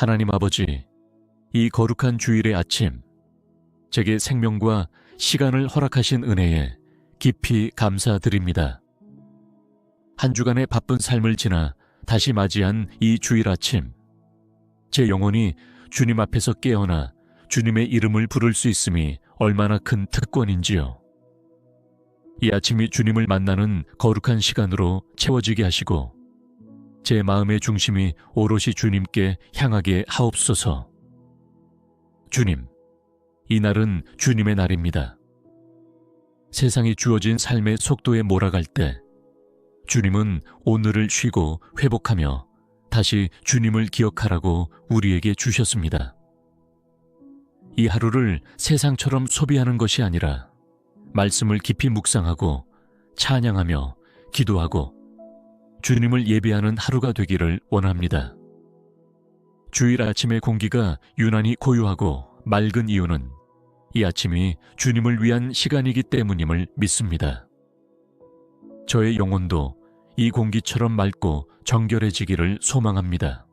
하나님 아버지, 이 거룩한 주일의 아침, 제게 생명과 시간을 허락하신 은혜에 깊이 감사드립니다. 한 주간의 바쁜 삶을 지나 다시 맞이한 이 주일 아침, 제 영혼이 주님 앞에서 깨어나 주님의 이름을 부를 수 있음이 얼마나 큰 특권인지요. 이 아침이 주님을 만나는 거룩한 시간으로 채워지게 하시고 제 마음의 중심이 오롯이 주님께 향하게 하옵소서. 주님, 이 날은 주님의 날입니다. 세상이 주어진 삶의 속도에 몰아갈 때 주님은 오늘을 쉬고 회복하며 다시 주님을 기억하라고 우리에게 주셨습니다. 이 하루를 세상처럼 소비하는 것이 아니라 말씀을 깊이 묵상하고 찬양하며 기도하고 주님을 예배하는 하루가 되기를 원합니다. 주일 아침의 공기가 유난히 고요하고 맑은 이유는 이 아침이 주님을 위한 시간이기 때문임을 믿습니다. 저의 영혼도 이 공기처럼 맑고 정결해지기를 소망합니다.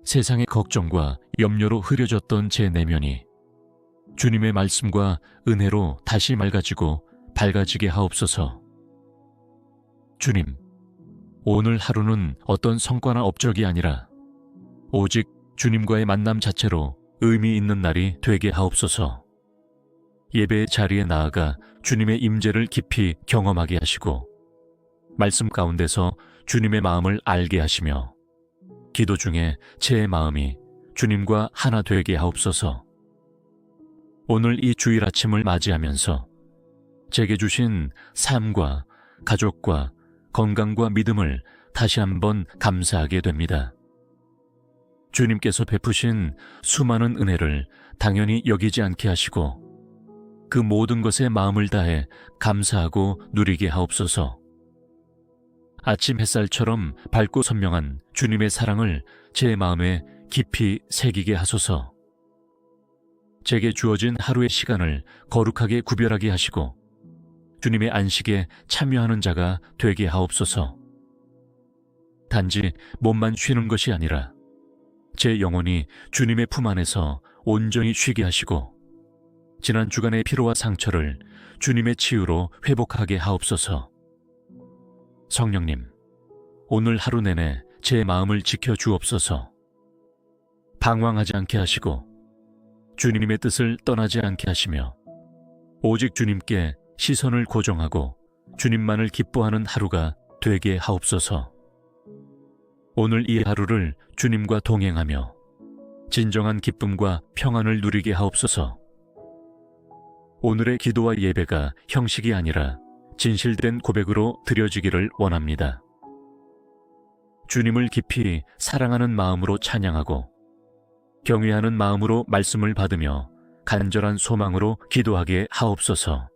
세상의 걱정과 염려로 흐려졌던 제 내면이 주님의 말씀과 은혜로 다시 맑아지고 밝아지게 하옵소서. 주님, 오늘 하루는 어떤 성과나 업적이 아니라 오직 주님과의 만남 자체로 의미 있는 날이 되게 하옵소서. 예배의 자리에 나아가 주님의 임재를 깊이 경험하게 하시고 말씀 가운데서 주님의 마음을 알게 하시며 기도 중에 제 마음이 주님과 하나 되게 하옵소서. 오늘 이 주일 아침을 맞이하면서 제게 주신 삶과 가족과 건강과 믿음을 다시 한번 감사하게 됩니다. 주님께서 베푸신 수많은 은혜를 당연히 여기지 않게 하시고 그 모든 것에 마음을 다해 감사하고 누리게 하옵소서. 아침 햇살처럼 밝고 선명한 주님의 사랑을 제 마음에 깊이 새기게 하소서. 제게 주어진 하루의 시간을 거룩하게 구별하게 하시고 주님의 안식에 참여하는 자가 되게 하옵소서. 단지 몸만 쉬는 것이 아니라 제 영혼이 주님의 품 안에서 온전히 쉬게 하시고 지난 주간의 피로와 상처를 주님의 치유로 회복하게 하옵소서. 성령님, 오늘 하루 내내 제 마음을 지켜주옵소서. 방황하지 않게 하시고 주님의 뜻을 떠나지 않게 하시며 오직 주님께 시선을 고정하고 주님만을 기뻐하는 하루가 되게 하옵소서. 오늘 이 하루를 주님과 동행하며 진정한 기쁨과 평안을 누리게 하옵소서. 오늘의 기도와 예배가 형식이 아니라 진실된 고백으로 드려지기를 원합니다. 주님을 깊이 사랑하는 마음으로 찬양하고 경외하는 마음으로 말씀을 받으며 간절한 소망으로 기도하게 하옵소서.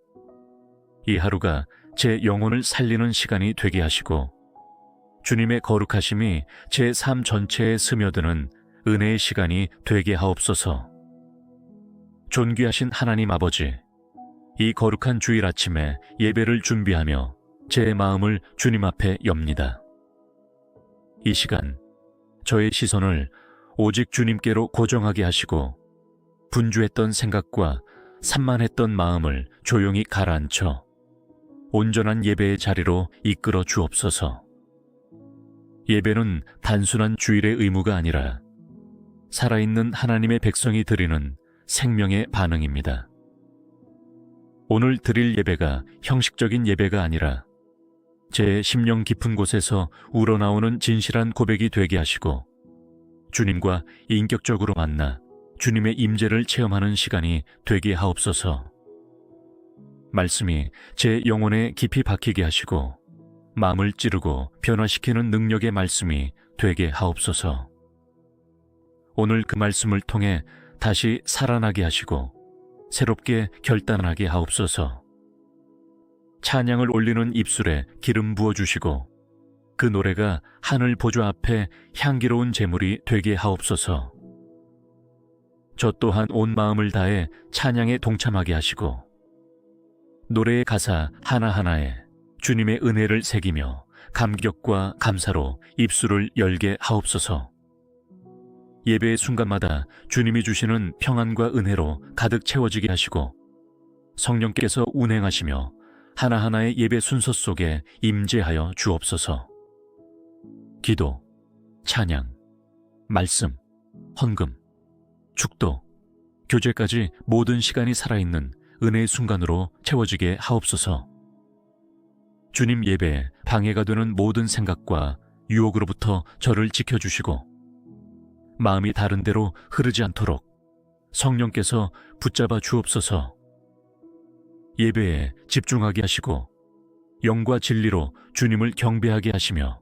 이 하루가 제 영혼을 살리는 시간이 되게 하시고 주님의 거룩하심이 제 삶 전체에 스며드는 은혜의 시간이 되게 하옵소서. 존귀하신 하나님 아버지, 이 거룩한 주일 아침에 예배를 준비하며 제 마음을 주님 앞에 엽니다. 이 시간 저의 시선을 오직 주님께로 고정하게 하시고 분주했던 생각과 산만했던 마음을 조용히 가라앉혀 온전한 예배의 자리로 이끌어 주옵소서. 예배는 단순한 주일의 의무가 아니라 살아있는 하나님의 백성이 드리는 생명의 반응입니다. 오늘 드릴 예배가 형식적인 예배가 아니라 제 심령 깊은 곳에서 우러나오는 진실한 고백이 되게 하시고 주님과 인격적으로 만나 주님의 임재를 체험하는 시간이 되게 하옵소서. 말씀이 제 영혼에 깊이 박히게 하시고 마음을 찌르고 변화시키는 능력의 말씀이 되게 하옵소서. 오늘 그 말씀을 통해 다시 살아나게 하시고 새롭게 결단하게 하옵소서. 찬양을 올리는 입술에 기름 부어주시고 그 노래가 하늘 보좌 앞에 향기로운 제물이 되게 하옵소서. 저 또한 온 마음을 다해 찬양에 동참하게 하시고 노래의 가사 하나하나에 주님의 은혜를 새기며 감격과 감사로 입술을 열게 하옵소서. 예배의 순간마다 주님이 주시는 평안과 은혜로 가득 채워지게 하시고 성령께서 운행하시며 하나하나의 예배 순서 속에 임재하여 주옵소서. 기도, 찬양, 말씀, 헌금, 축도, 교제까지 모든 시간이 살아있는 은혜의 순간으로 채워지게 하옵소서. 주님 예배에 방해가 되는 모든 생각과 유혹으로부터 저를 지켜주시고 마음이 다른 데로 흐르지 않도록 성령께서 붙잡아 주옵소서. 예배에 집중하게 하시고 영과 진리로 주님을 경배하게 하시며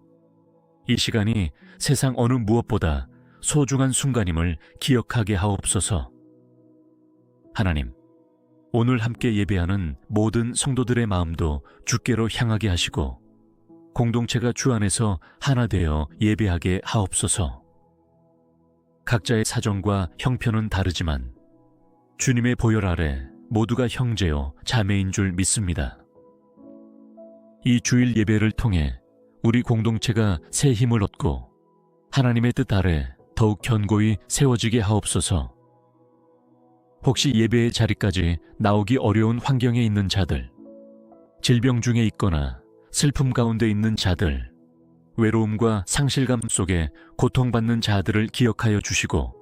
이 시간이 세상 어느 무엇보다 소중한 순간임을 기억하게 하옵소서. 하나님, 오늘 함께 예배하는 모든 성도들의 마음도 주께로 향하게 하시고 공동체가 주 안에서 하나 되어 예배하게 하옵소서. 각자의 사정과 형편은 다르지만 주님의 보혈 아래 모두가 형제요 자매인 줄 믿습니다. 이 주일 예배를 통해 우리 공동체가 새 힘을 얻고 하나님의 뜻 아래 더욱 견고히 세워지게 하옵소서. 혹시 예배의 자리까지 나오기 어려운 환경에 있는 자들, 질병 중에 있거나 슬픔 가운데 있는 자들, 외로움과 상실감 속에 고통받는 자들을 기억하여 주시고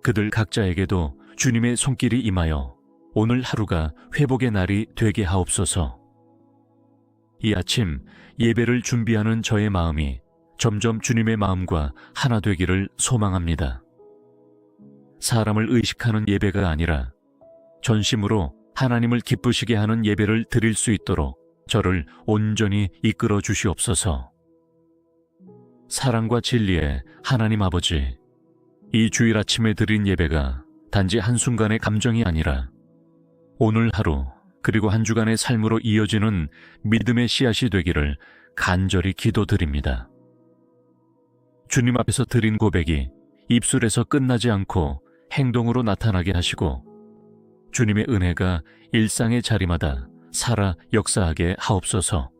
그들 각자에게도 주님의 손길이 임하여 오늘 하루가 회복의 날이 되게 하옵소서. 이 아침 예배를 준비하는 저의 마음이 점점 주님의 마음과 하나 되기를 소망합니다. 사람을 의식하는 예배가 아니라 전심으로 하나님을 기쁘시게 하는 예배를 드릴 수 있도록 저를 온전히 이끌어 주시옵소서. 사랑과 진리의 하나님 아버지, 이 주일 아침에 드린 예배가 단지 한순간의 감정이 아니라 오늘 하루 그리고 한 주간의 삶으로 이어지는 믿음의 씨앗이 되기를 간절히 기도드립니다. 주님 앞에서 드린 고백이 입술에서 끝나지 않고 행동으로 나타나게 하시고 주님의 은혜가 일상의 자리마다 살아 역사하게 하옵소서.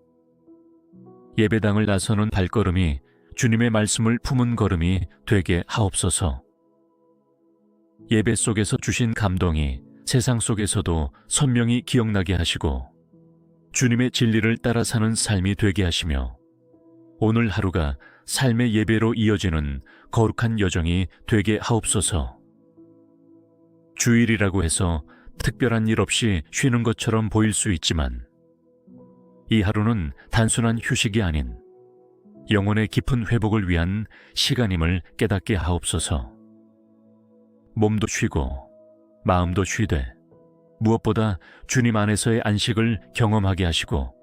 예배당을 나서는 발걸음이 주님의 말씀을 품은 걸음이 되게 하옵소서. 예배 속에서 주신 감동이 세상 속에서도 선명히 기억나게 하시고 주님의 진리를 따라 사는 삶이 되게 하시며 오늘 하루가 삶의 예배로 이어지는 거룩한 여정이 되게 하옵소서. 주일이라고 해서 특별한 일 없이 쉬는 것처럼 보일 수 있지만 이 하루는 단순한 휴식이 아닌 영혼의 깊은 회복을 위한 시간임을 깨닫게 하옵소서. 몸도 쉬고 마음도 쉬되 무엇보다 주님 안에서의 안식을 경험하게 하시고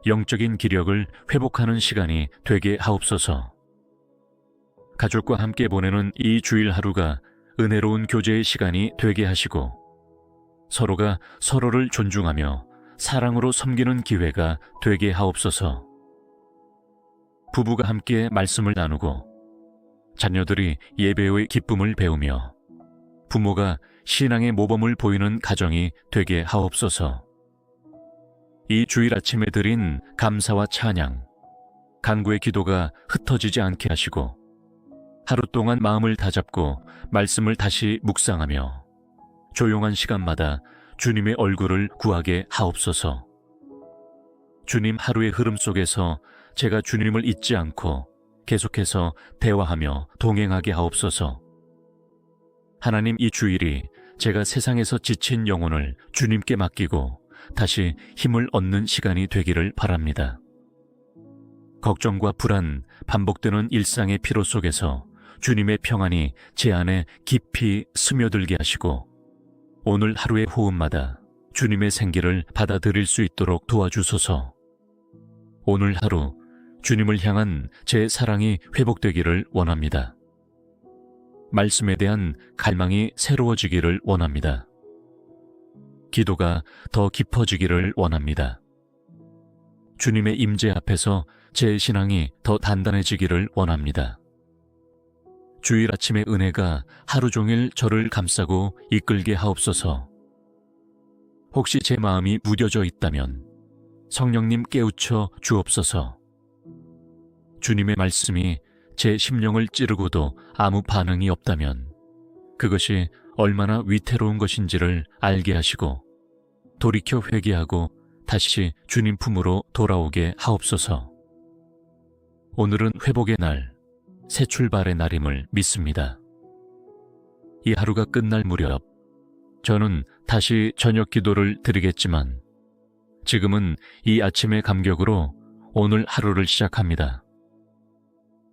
영적인 기력을 회복하는 시간이 되게 하옵소서. 가족과 함께 보내는 이 주일 하루가 은혜로운 교제의 시간이 되게 하시고 서로가 서로를 존중하며 사랑으로 섬기는 기회가 되게 하옵소서. 부부가 함께 말씀을 나누고 자녀들이 예배의 기쁨을 배우며 부모가 신앙의 모범을 보이는 가정이 되게 하옵소서. 이 주일 아침에 드린 감사와 찬양, 간구의 기도가 흩어지지 않게 하시고 하루 동안 마음을 다잡고 말씀을 다시 묵상하며 조용한 시간마다 주님의 얼굴을 구하게 하옵소서. 주님 하루의 흐름 속에서 제가 주님을 잊지 않고 계속해서 대화하며 동행하게 하옵소서. 하나님, 이 주일이 제가 세상에서 지친 영혼을 주님께 맡기고 다시 힘을 얻는 시간이 되기를 바랍니다. 걱정과 불안, 반복되는 일상의 피로 속에서 주님의 평안이 제 안에 깊이 스며들게 하시고 오늘 하루의 호흡마다 주님의 생기를 받아들일 수 있도록 도와주소서. 오늘 하루 주님을 향한 제 사랑이 회복되기를 원합니다. 말씀에 대한 갈망이 새로워지기를 원합니다. 기도가 더 깊어지기를 원합니다. 주님의 임재 앞에서 제 신앙이 더 단단해지기를 원합니다. 주일 아침의 은혜가 하루 종일 저를 감싸고 이끌게 하옵소서. 혹시 제 마음이 무뎌져 있다면 성령님 깨우쳐 주옵소서. 주님의 말씀이 제 심령을 찌르고도 아무 반응이 없다면 그것이 얼마나 위태로운 것인지를 알게 하시고 돌이켜 회개하고 다시 주님 품으로 돌아오게 하옵소서. 오늘은 회복의 날, 새 출발의 날임을 믿습니다. 이 하루가 끝날 무렵 저는 다시 저녁 기도를 드리겠지만 지금은 이 아침의 감격으로 오늘 하루를 시작합니다.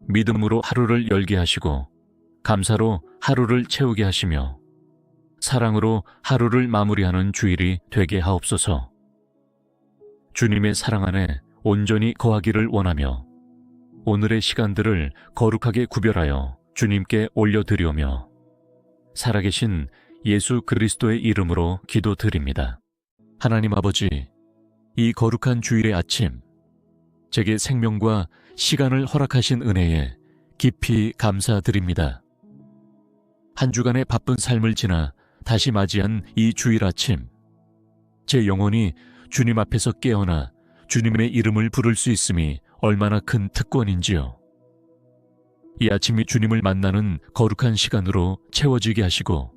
믿음으로 하루를 열게 하시고 감사로 하루를 채우게 하시며 사랑으로 하루를 마무리하는 주일이 되게 하옵소서. 주님의 사랑 안에 온전히 거하기를 원하며 오늘의 시간들을 거룩하게 구별하여 주님께 올려드리오며 살아계신 예수 그리스도의 이름으로 기도드립니다. 하나님 아버지, 이 거룩한 주일의 아침, 제게 생명과 시간을 허락하신 은혜에 깊이 감사드립니다. 한 주간의 바쁜 삶을 지나 다시 맞이한 이 주일 아침, 제 영혼이 주님 앞에서 깨어나 주님의 이름을 부를 수 있음이 얼마나 큰 특권인지요. 이 아침이 주님을 만나는 거룩한 시간으로 채워지게 하시고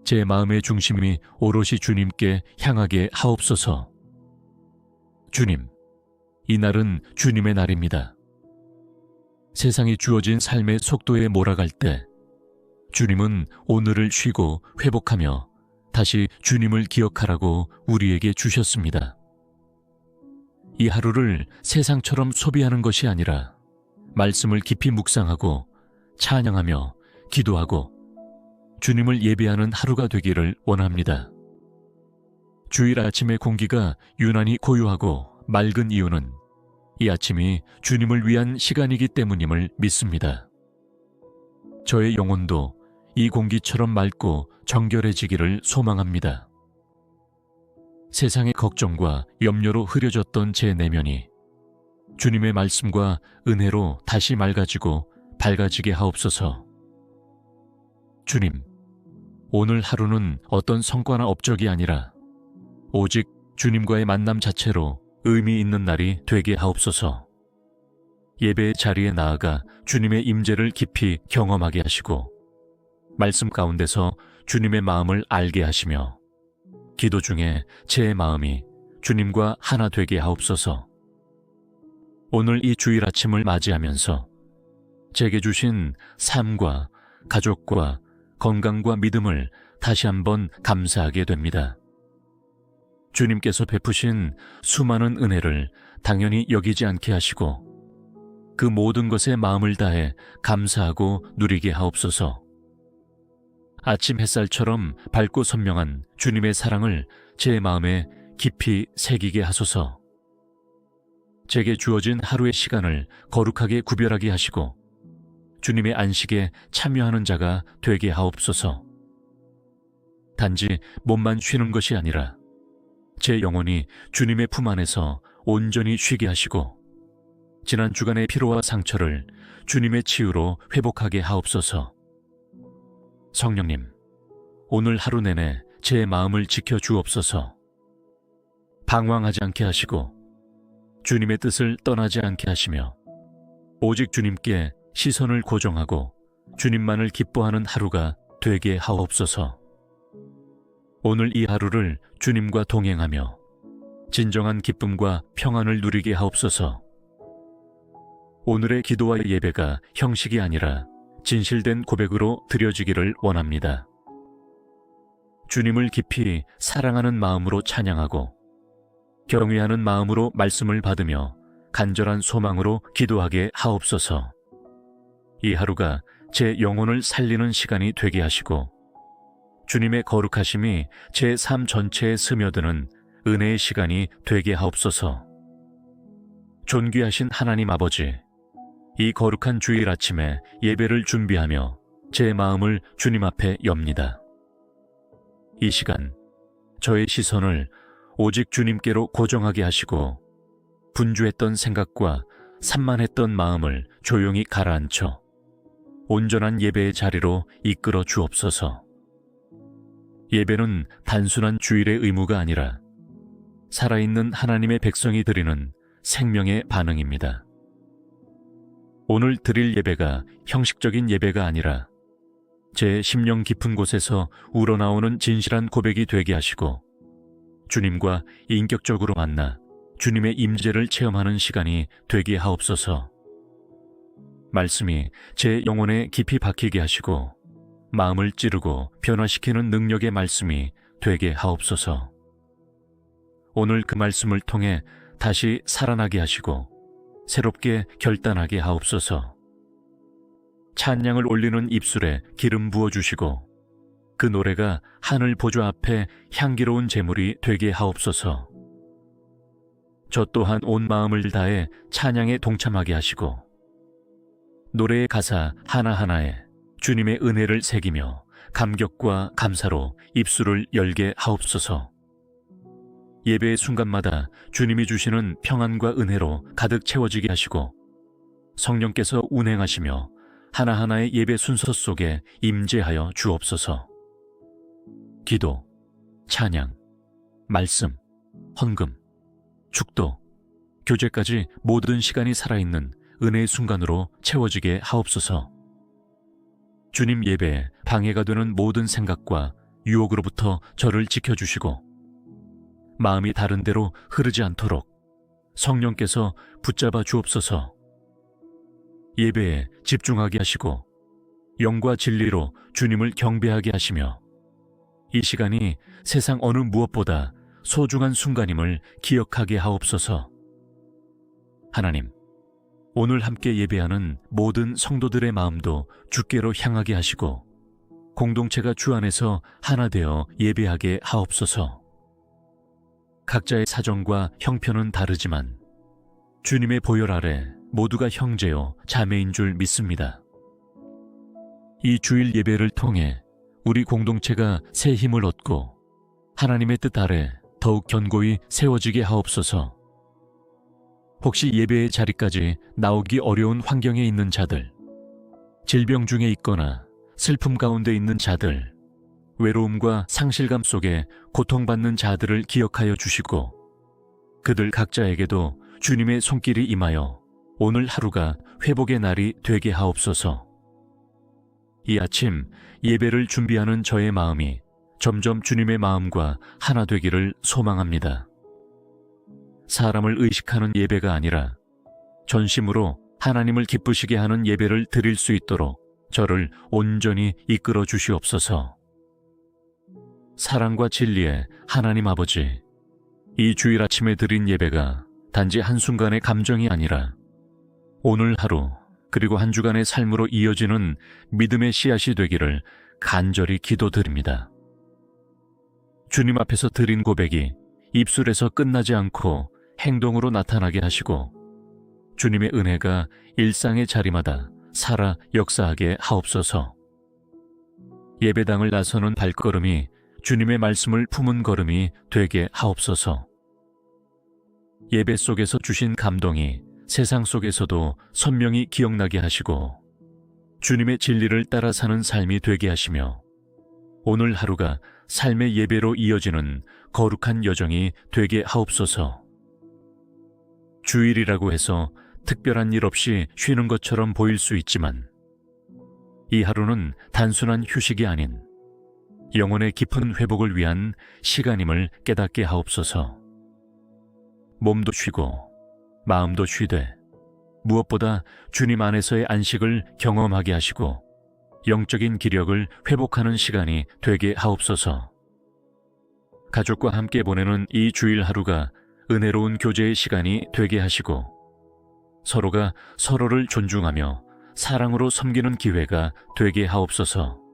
제 마음의 중심이 오롯이 주님께 향하게 하옵소서. 주님, 이 날은 주님의 날입니다. 세상이 주어진 삶의 속도에 몰아갈 때 주님은 오늘을 쉬고 회복하며 다시 주님을 기억하라고 우리에게 주셨습니다. 이 하루를 세상처럼 소비하는 것이 아니라 말씀을 깊이 묵상하고 찬양하며 기도하고 주님을 예배하는 하루가 되기를 원합니다. 주일 아침의 공기가 유난히 고요하고 맑은 이유는 이 아침이 주님을 위한 시간이기 때문임을 믿습니다. 저의 영혼도 이 공기처럼 맑고 정결해지기를 소망합니다. 세상의 걱정과 염려로 흐려졌던 제 내면이 주님의 말씀과 은혜로 다시 맑아지고 밝아지게 하옵소서. 주님, 오늘 하루는 어떤 성과나 업적이 아니라 오직 주님과의 만남 자체로 의미 있는 날이 되게 하옵소서. 예배의 자리에 나아가 주님의 임재를 깊이 경험하게 하시고 말씀 가운데서 주님의 마음을 알게 하시며 기도 중에 제 마음이 주님과 하나 되게 하옵소서. 오늘 이 주일 아침을 맞이하면서 제게 주신 삶과 가족과 건강과 믿음을 다시 한번 감사하게 됩니다. 주님께서 베푸신 수많은 은혜를 당연히 여기지 않게 하시고 그 모든 것에 마음을 다해 감사하고 누리게 하옵소서. 아침 햇살처럼 밝고 선명한 주님의 사랑을 제 마음에 깊이 새기게 하소서. 제게 주어진 하루의 시간을 거룩하게 구별하게 하시고 주님의 안식에 참여하는 자가 되게 하옵소서. 단지 몸만 쉬는 것이 아니라 제 영혼이 주님의 품 안에서 온전히 쉬게 하시고 지난 주간의 피로와 상처를 주님의 치유로 회복하게 하옵소서. 성령님, 오늘 하루 내내 제 마음을 지켜 주옵소서. 방황하지 않게 하시고 주님의 뜻을 떠나지 않게 하시며 오직 주님께 시선을 고정하고 주님만을 기뻐하는 하루가 되게 하옵소서. 오늘 이 하루를 주님과 동행하며 진정한 기쁨과 평안을 누리게 하옵소서. 오늘의 기도와 예배가 형식이 아니라 진실된 고백으로 드려지기를 원합니다. 주님을 깊이 사랑하는 마음으로 찬양하고 경외하는 마음으로 말씀을 받으며 간절한 소망으로 기도하게 하옵소서. 이 하루가 제 영혼을 살리는 시간이 되게 하시고 주님의 거룩하심이 제 삶 전체에 스며드는 은혜의 시간이 되게 하옵소서. 존귀하신 하나님 아버지, 이 거룩한 주일 아침에 예배를 준비하며 제 마음을 주님 앞에 엽니다. 이 시간 저의 시선을 오직 주님께로 고정하게 하시고 분주했던 생각과 산만했던 마음을 조용히 가라앉혀 온전한 예배의 자리로 이끌어 주옵소서. 예배는 단순한 주일의 의무가 아니라 살아있는 하나님의 백성이 드리는 생명의 반응입니다. 오늘 드릴 예배가 형식적인 예배가 아니라 제 심령 깊은 곳에서 우러나오는 진실한 고백이 되게 하시고 주님과 인격적으로 만나 주님의 임재를 체험하는 시간이 되게 하옵소서. 말씀이 제 영혼에 깊이 박히게 하시고 마음을 찌르고 변화시키는 능력의 말씀이 되게 하옵소서. 오늘 그 말씀을 통해 다시 살아나게 하시고 새롭게 결단하게 하옵소서. 찬양을 올리는 입술에 기름 부어주시고 그 노래가 하늘 보좌 앞에 향기로운 제물이 되게 하옵소서. 저 또한 온 마음을 다해 찬양에 동참하게 하시고 노래의 가사 하나하나에 주님의 은혜를 새기며 감격과 감사로 입술을 열게 하옵소서. 예배의 순간마다 주님이 주시는 평안과 은혜로 가득 채워지게 하시고 성령께서 운행하시며 하나하나의 예배 순서 속에 임재하여 주옵소서. 기도, 찬양, 말씀, 헌금, 축도, 교제까지 모든 시간이 살아있는 은혜의 순간으로 채워지게 하옵소서. 주님 예배에 방해가 되는 모든 생각과 유혹으로부터 저를 지켜주시고 마음이 다른 데로 흐르지 않도록 성령께서 붙잡아 주옵소서. 예배에 집중하게 하시고 영과 진리로 주님을 경배하게 하시며 이 시간이 세상 어느 무엇보다 소중한 순간임을 기억하게 하옵소서. 하나님, 오늘 함께 예배하는 모든 성도들의 마음도 주께로 향하게 하시고 공동체가 주 안에서 하나 되어 예배하게 하옵소서. 각자의 사정과 형편은 다르지만 주님의 보혈 아래 모두가 형제요 자매인 줄 믿습니다. 이 주일 예배를 통해 우리 공동체가 새 힘을 얻고 하나님의 뜻 아래 더욱 견고히 세워지게 하옵소서. 혹시 예배의 자리까지 나오기 어려운 환경에 있는 자들, 질병 중에 있거나 슬픔 가운데 있는 자들, 외로움과 상실감 속에 고통받는 자들을 기억하여 주시고 그들 각자에게도 주님의 손길이 임하여 오늘 하루가 회복의 날이 되게 하옵소서. 이 아침 예배를 준비하는 저의 마음이 점점 주님의 마음과 하나 되기를 소망합니다. 사람을 의식하는 예배가 아니라 전심으로 하나님을 기쁘시게 하는 예배를 드릴 수 있도록 저를 온전히 이끌어 주시옵소서. 사랑과 진리의 하나님 아버지, 이 주일 아침에 드린 예배가 단지 한순간의 감정이 아니라 오늘 하루 그리고 한 주간의 삶으로 이어지는 믿음의 씨앗이 되기를 간절히 기도드립니다. 주님 앞에서 드린 고백이 입술에서 끝나지 않고 행동으로 나타나게 하시고 주님의 은혜가 일상의 자리마다 살아 역사하게 하옵소서. 예배당을 나서는 발걸음이 주님의 말씀을 품은 걸음이 되게 하옵소서. 예배 속에서 주신 감동이 세상 속에서도 선명히 기억나게 하시고 주님의 진리를 따라 사는 삶이 되게 하시며 오늘 하루가 삶의 예배로 이어지는 거룩한 여정이 되게 하옵소서. 주일이라고 해서 특별한 일 없이 쉬는 것처럼 보일 수 있지만 이 하루는 단순한 휴식이 아닌 영혼의 깊은 회복을 위한 시간임을 깨닫게 하옵소서. 몸도 쉬고 마음도 쉬되 무엇보다 주님 안에서의 안식을 경험하게 하시고 영적인 기력을 회복하는 시간이 되게 하옵소서. 가족과 함께 보내는 이 주일 하루가 은혜로운 교제의 시간이 되게 하시고 서로가 서로를 존중하며 사랑으로 섬기는 기회가 되게 하옵소서.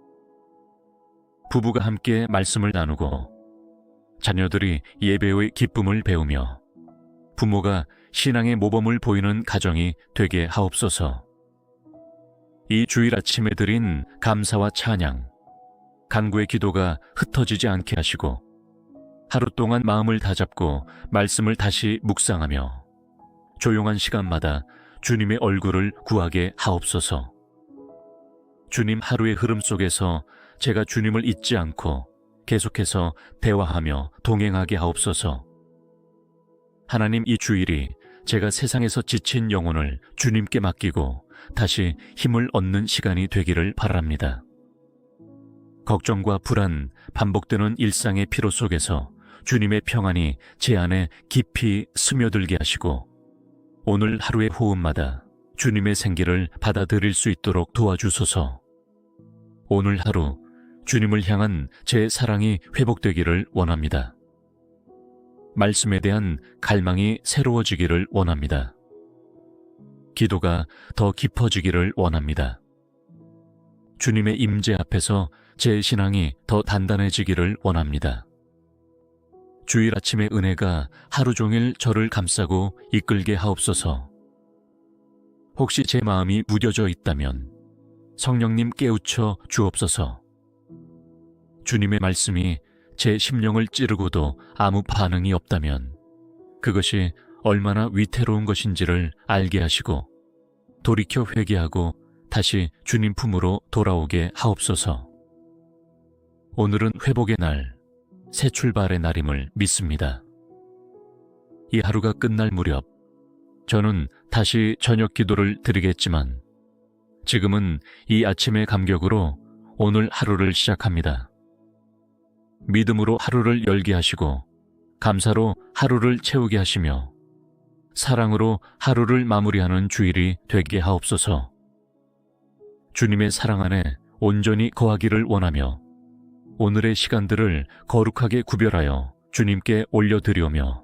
부부가 함께 말씀을 나누고 자녀들이 예배의 기쁨을 배우며 부모가 신앙의 모범을 보이는 가정이 되게 하옵소서. 이 주일 아침에 드린 감사와 찬양, 간구의 기도가 흩어지지 않게 하시고 하루 동안 마음을 다잡고 말씀을 다시 묵상하며 조용한 시간마다 주님의 얼굴을 구하게 하옵소서. 주님 하루의 흐름 속에서 제가 주님을 잊지 않고 계속해서 대화하며 동행하게 하옵소서. 하나님, 이 주일이 제가 세상에서 지친 영혼을 주님께 맡기고 다시 힘을 얻는 시간이 되기를 바랍니다. 걱정과 불안, 반복되는 일상의 피로 속에서 주님의 평안이 제 안에 깊이 스며들게 하시고 오늘 하루의 호흡마다 주님의 생기를 받아들일 수 있도록 도와주소서. 오늘 하루 주님을 향한 제 사랑이 회복되기를 원합니다. 말씀에 대한 갈망이 새로워지기를 원합니다. 기도가 더 깊어지기를 원합니다. 주님의 임재 앞에서 제 신앙이 더 단단해지기를 원합니다. 주일 아침의 은혜가 하루 종일 저를 감싸고 이끌게 하옵소서. 혹시 제 마음이 무뎌져 있다면 성령님 깨우쳐 주옵소서. 주님의 말씀이 제 심령을 찌르고도 아무 반응이 없다면 그것이 얼마나 위태로운 것인지를 알게 하시고 돌이켜 회개하고 다시 주님 품으로 돌아오게 하옵소서. 오늘은 회복의 날, 새 출발의 날임을 믿습니다. 이 하루가 끝날 무렵 저는 다시 저녁 기도를 드리겠지만 지금은 이 아침의 감격으로 오늘 하루를 시작합니다. 믿음으로 하루를 열게 하시고 감사로 하루를 채우게 하시며 사랑으로 하루를 마무리하는 주일이 되게 하옵소서. 주님의 사랑 안에 온전히 거하기를 원하며 오늘의 시간들을 거룩하게 구별하여 주님께 올려드리오며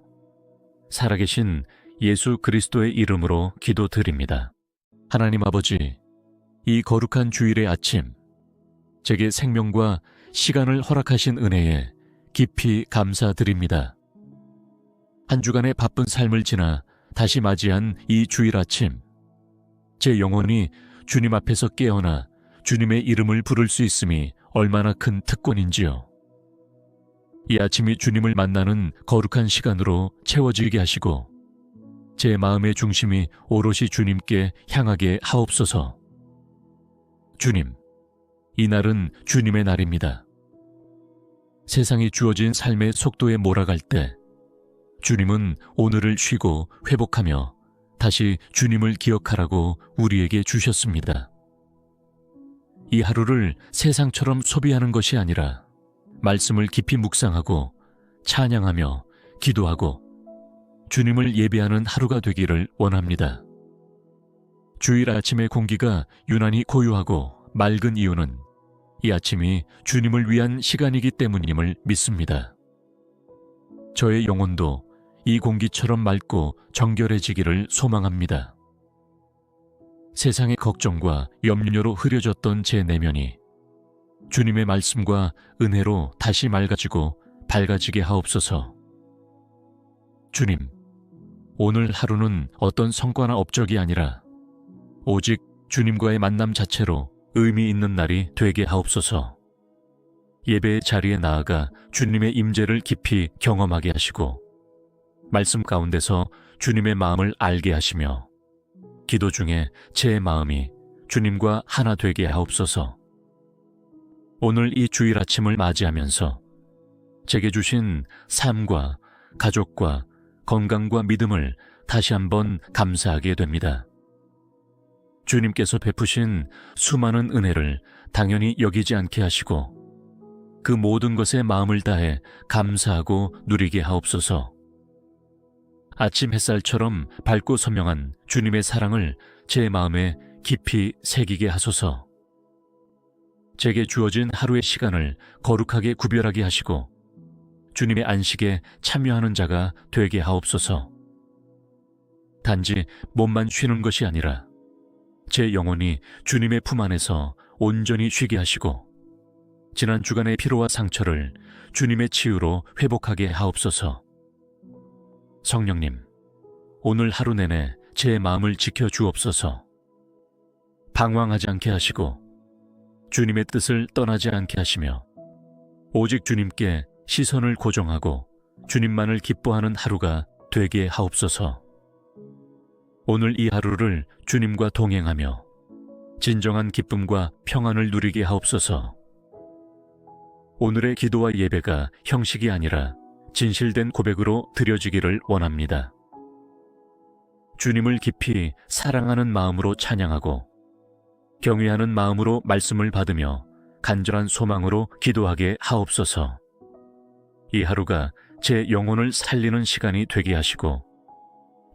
살아계신 예수 그리스도의 이름으로 기도드립니다. 하나님 아버지, 이 거룩한 주일의 아침, 제게 생명과 시간을 허락하신 은혜에 깊이 감사드립니다. 한 주간의 바쁜 삶을 지나 다시 맞이한 이 주일 아침, 제 영혼이 주님 앞에서 깨어나 주님의 이름을 부를 수 있음이 얼마나 큰 특권인지요. 이 아침이 주님을 만나는 거룩한 시간으로 채워지게 하시고 제 마음의 중심이 오롯이 주님께 향하게 하옵소서. 주님, 이 날은 주님의 날입니다. 세상이 주어진 삶의 속도에 몰아갈 때 주님은 오늘을 쉬고 회복하며 다시 주님을 기억하라고 우리에게 주셨습니다. 이 하루를 세상처럼 소비하는 것이 아니라 말씀을 깊이 묵상하고 찬양하며 기도하고 주님을 예배하는 하루가 되기를 원합니다. 주일 아침의 공기가 유난히 고요하고 맑은 이유는 이 아침이 주님을 위한 시간이기 때문임을 믿습니다. 저의 영혼도 이 공기처럼 맑고 정결해지기를 소망합니다. 세상의 걱정과 염려로 흐려졌던 제 내면이 주님의 말씀과 은혜로 다시 맑아지고 밝아지게 하옵소서. 주님, 오늘 하루는 어떤 성과나 업적이 아니라 오직 주님과의 만남 자체로 의미 있는 날이 되게 하옵소서. 예배의 자리에 나아가 주님의 임재를 깊이 경험하게 하시고 말씀 가운데서 주님의 마음을 알게 하시며 기도 중에 제 마음이 주님과 하나 되게 하옵소서. 오늘 이 주일 아침을 맞이하면서 제게 주신 삶과 가족과 건강과 믿음을 다시 한번 감사하게 됩니다. 주님께서 베푸신 수많은 은혜를 당연히 여기지 않게 하시고 그 모든 것에 마음을 다해 감사하고 누리게 하옵소서. 아침 햇살처럼 밝고 선명한 주님의 사랑을 제 마음에 깊이 새기게 하소서. 제게 주어진 하루의 시간을 거룩하게 구별하게 하시고 주님의 안식에 참여하는 자가 되게 하옵소서. 단지 몸만 쉬는 것이 아니라 제 영혼이 주님의 품 안에서 온전히 쉬게 하시고 지난 주간의 피로와 상처를 주님의 치유로 회복하게 하옵소서. 성령님, 오늘 하루 내내 제 마음을 지켜주옵소서. 방황하지 않게 하시고 주님의 뜻을 떠나지 않게 하시며 오직 주님께 시선을 고정하고 주님만을 기뻐하는 하루가 되게 하옵소서. 오늘 이 하루를 주님과 동행하며 진정한 기쁨과 평안을 누리게 하옵소서. 오늘의 기도와 예배가 형식이 아니라 진실된 고백으로 드려지기를 원합니다. 주님을 깊이 사랑하는 마음으로 찬양하고 경외하는 마음으로 말씀을 받으며 간절한 소망으로 기도하게 하옵소서. 이 하루가 제 영혼을 살리는 시간이 되게 하시고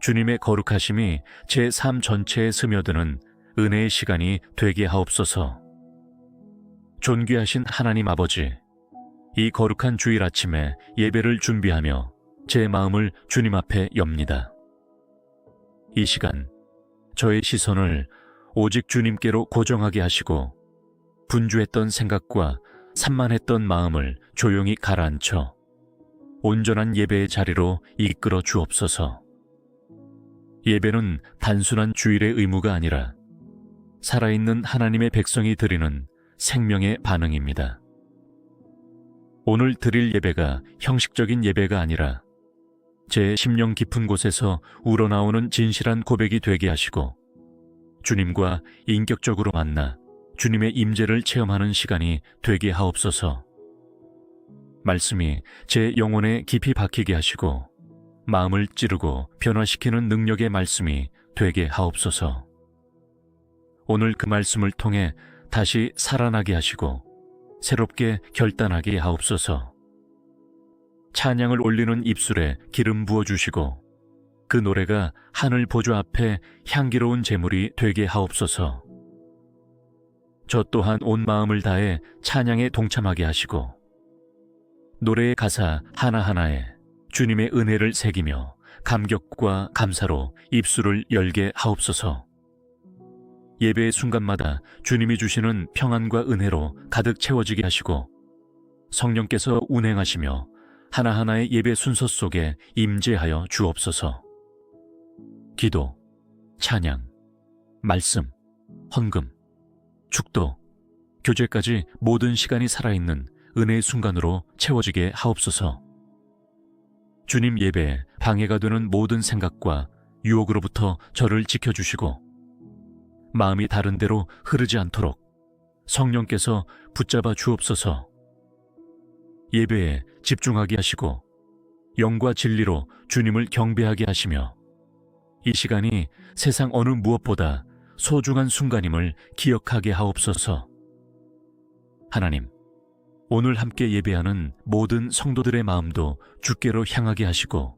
주님의 거룩하심이 제 삶 전체에 스며드는 은혜의 시간이 되게 하옵소서. 존귀하신 하나님 아버지, 이 거룩한 주일 아침에 예배를 준비하며 제 마음을 주님 앞에 엽니다. 이 시간 저의 시선을 오직 주님께로 고정하게 하시고 분주했던 생각과 산만했던 마음을 조용히 가라앉혀 온전한 예배의 자리로 이끌어 주옵소서. 예배는 단순한 주일의 의무가 아니라 살아있는 하나님의 백성이 드리는 생명의 반응입니다. 오늘 드릴 예배가 형식적인 예배가 아니라 제 심령 깊은 곳에서 우러나오는 진실한 고백이 되게 하시고 주님과 인격적으로 만나 주님의 임재를 체험하는 시간이 되게 하옵소서. 말씀이 제 영혼에 깊이 박히게 하시고 마음을 찌르고 변화시키는 능력의 말씀이 되게 하옵소서. 오늘 그 말씀을 통해 다시 살아나게 하시고 새롭게 결단하게 하옵소서. 찬양을 올리는 입술에 기름 부어주시고 그 노래가 하늘 보좌 앞에 향기로운 제물이 되게 하옵소서. 저 또한 온 마음을 다해 찬양에 동참하게 하시고 노래의 가사 하나하나에 주님의 은혜를 새기며 감격과 감사로 입술을 열게 하옵소서. 예배의 순간마다 주님이 주시는 평안과 은혜로 가득 채워지게 하시고 성령께서 운행하시며 하나하나의 예배 순서 속에 임재하여 주옵소서. 기도, 찬양, 말씀, 헌금, 축도, 교제까지 모든 시간이 살아있는 은혜의 순간으로 채워지게 하옵소서. 주님 예배에 방해가 되는 모든 생각과 유혹으로부터 저를 지켜주시고 마음이 다른 데로 흐르지 않도록 성령께서 붙잡아 주옵소서. 예배에 집중하게 하시고 영과 진리로 주님을 경배하게 하시며 이 시간이 세상 어느 무엇보다 소중한 순간임을 기억하게 하옵소서. 하나님, 오늘 함께 예배하는 모든 성도들의 마음도 주께로 향하게 하시고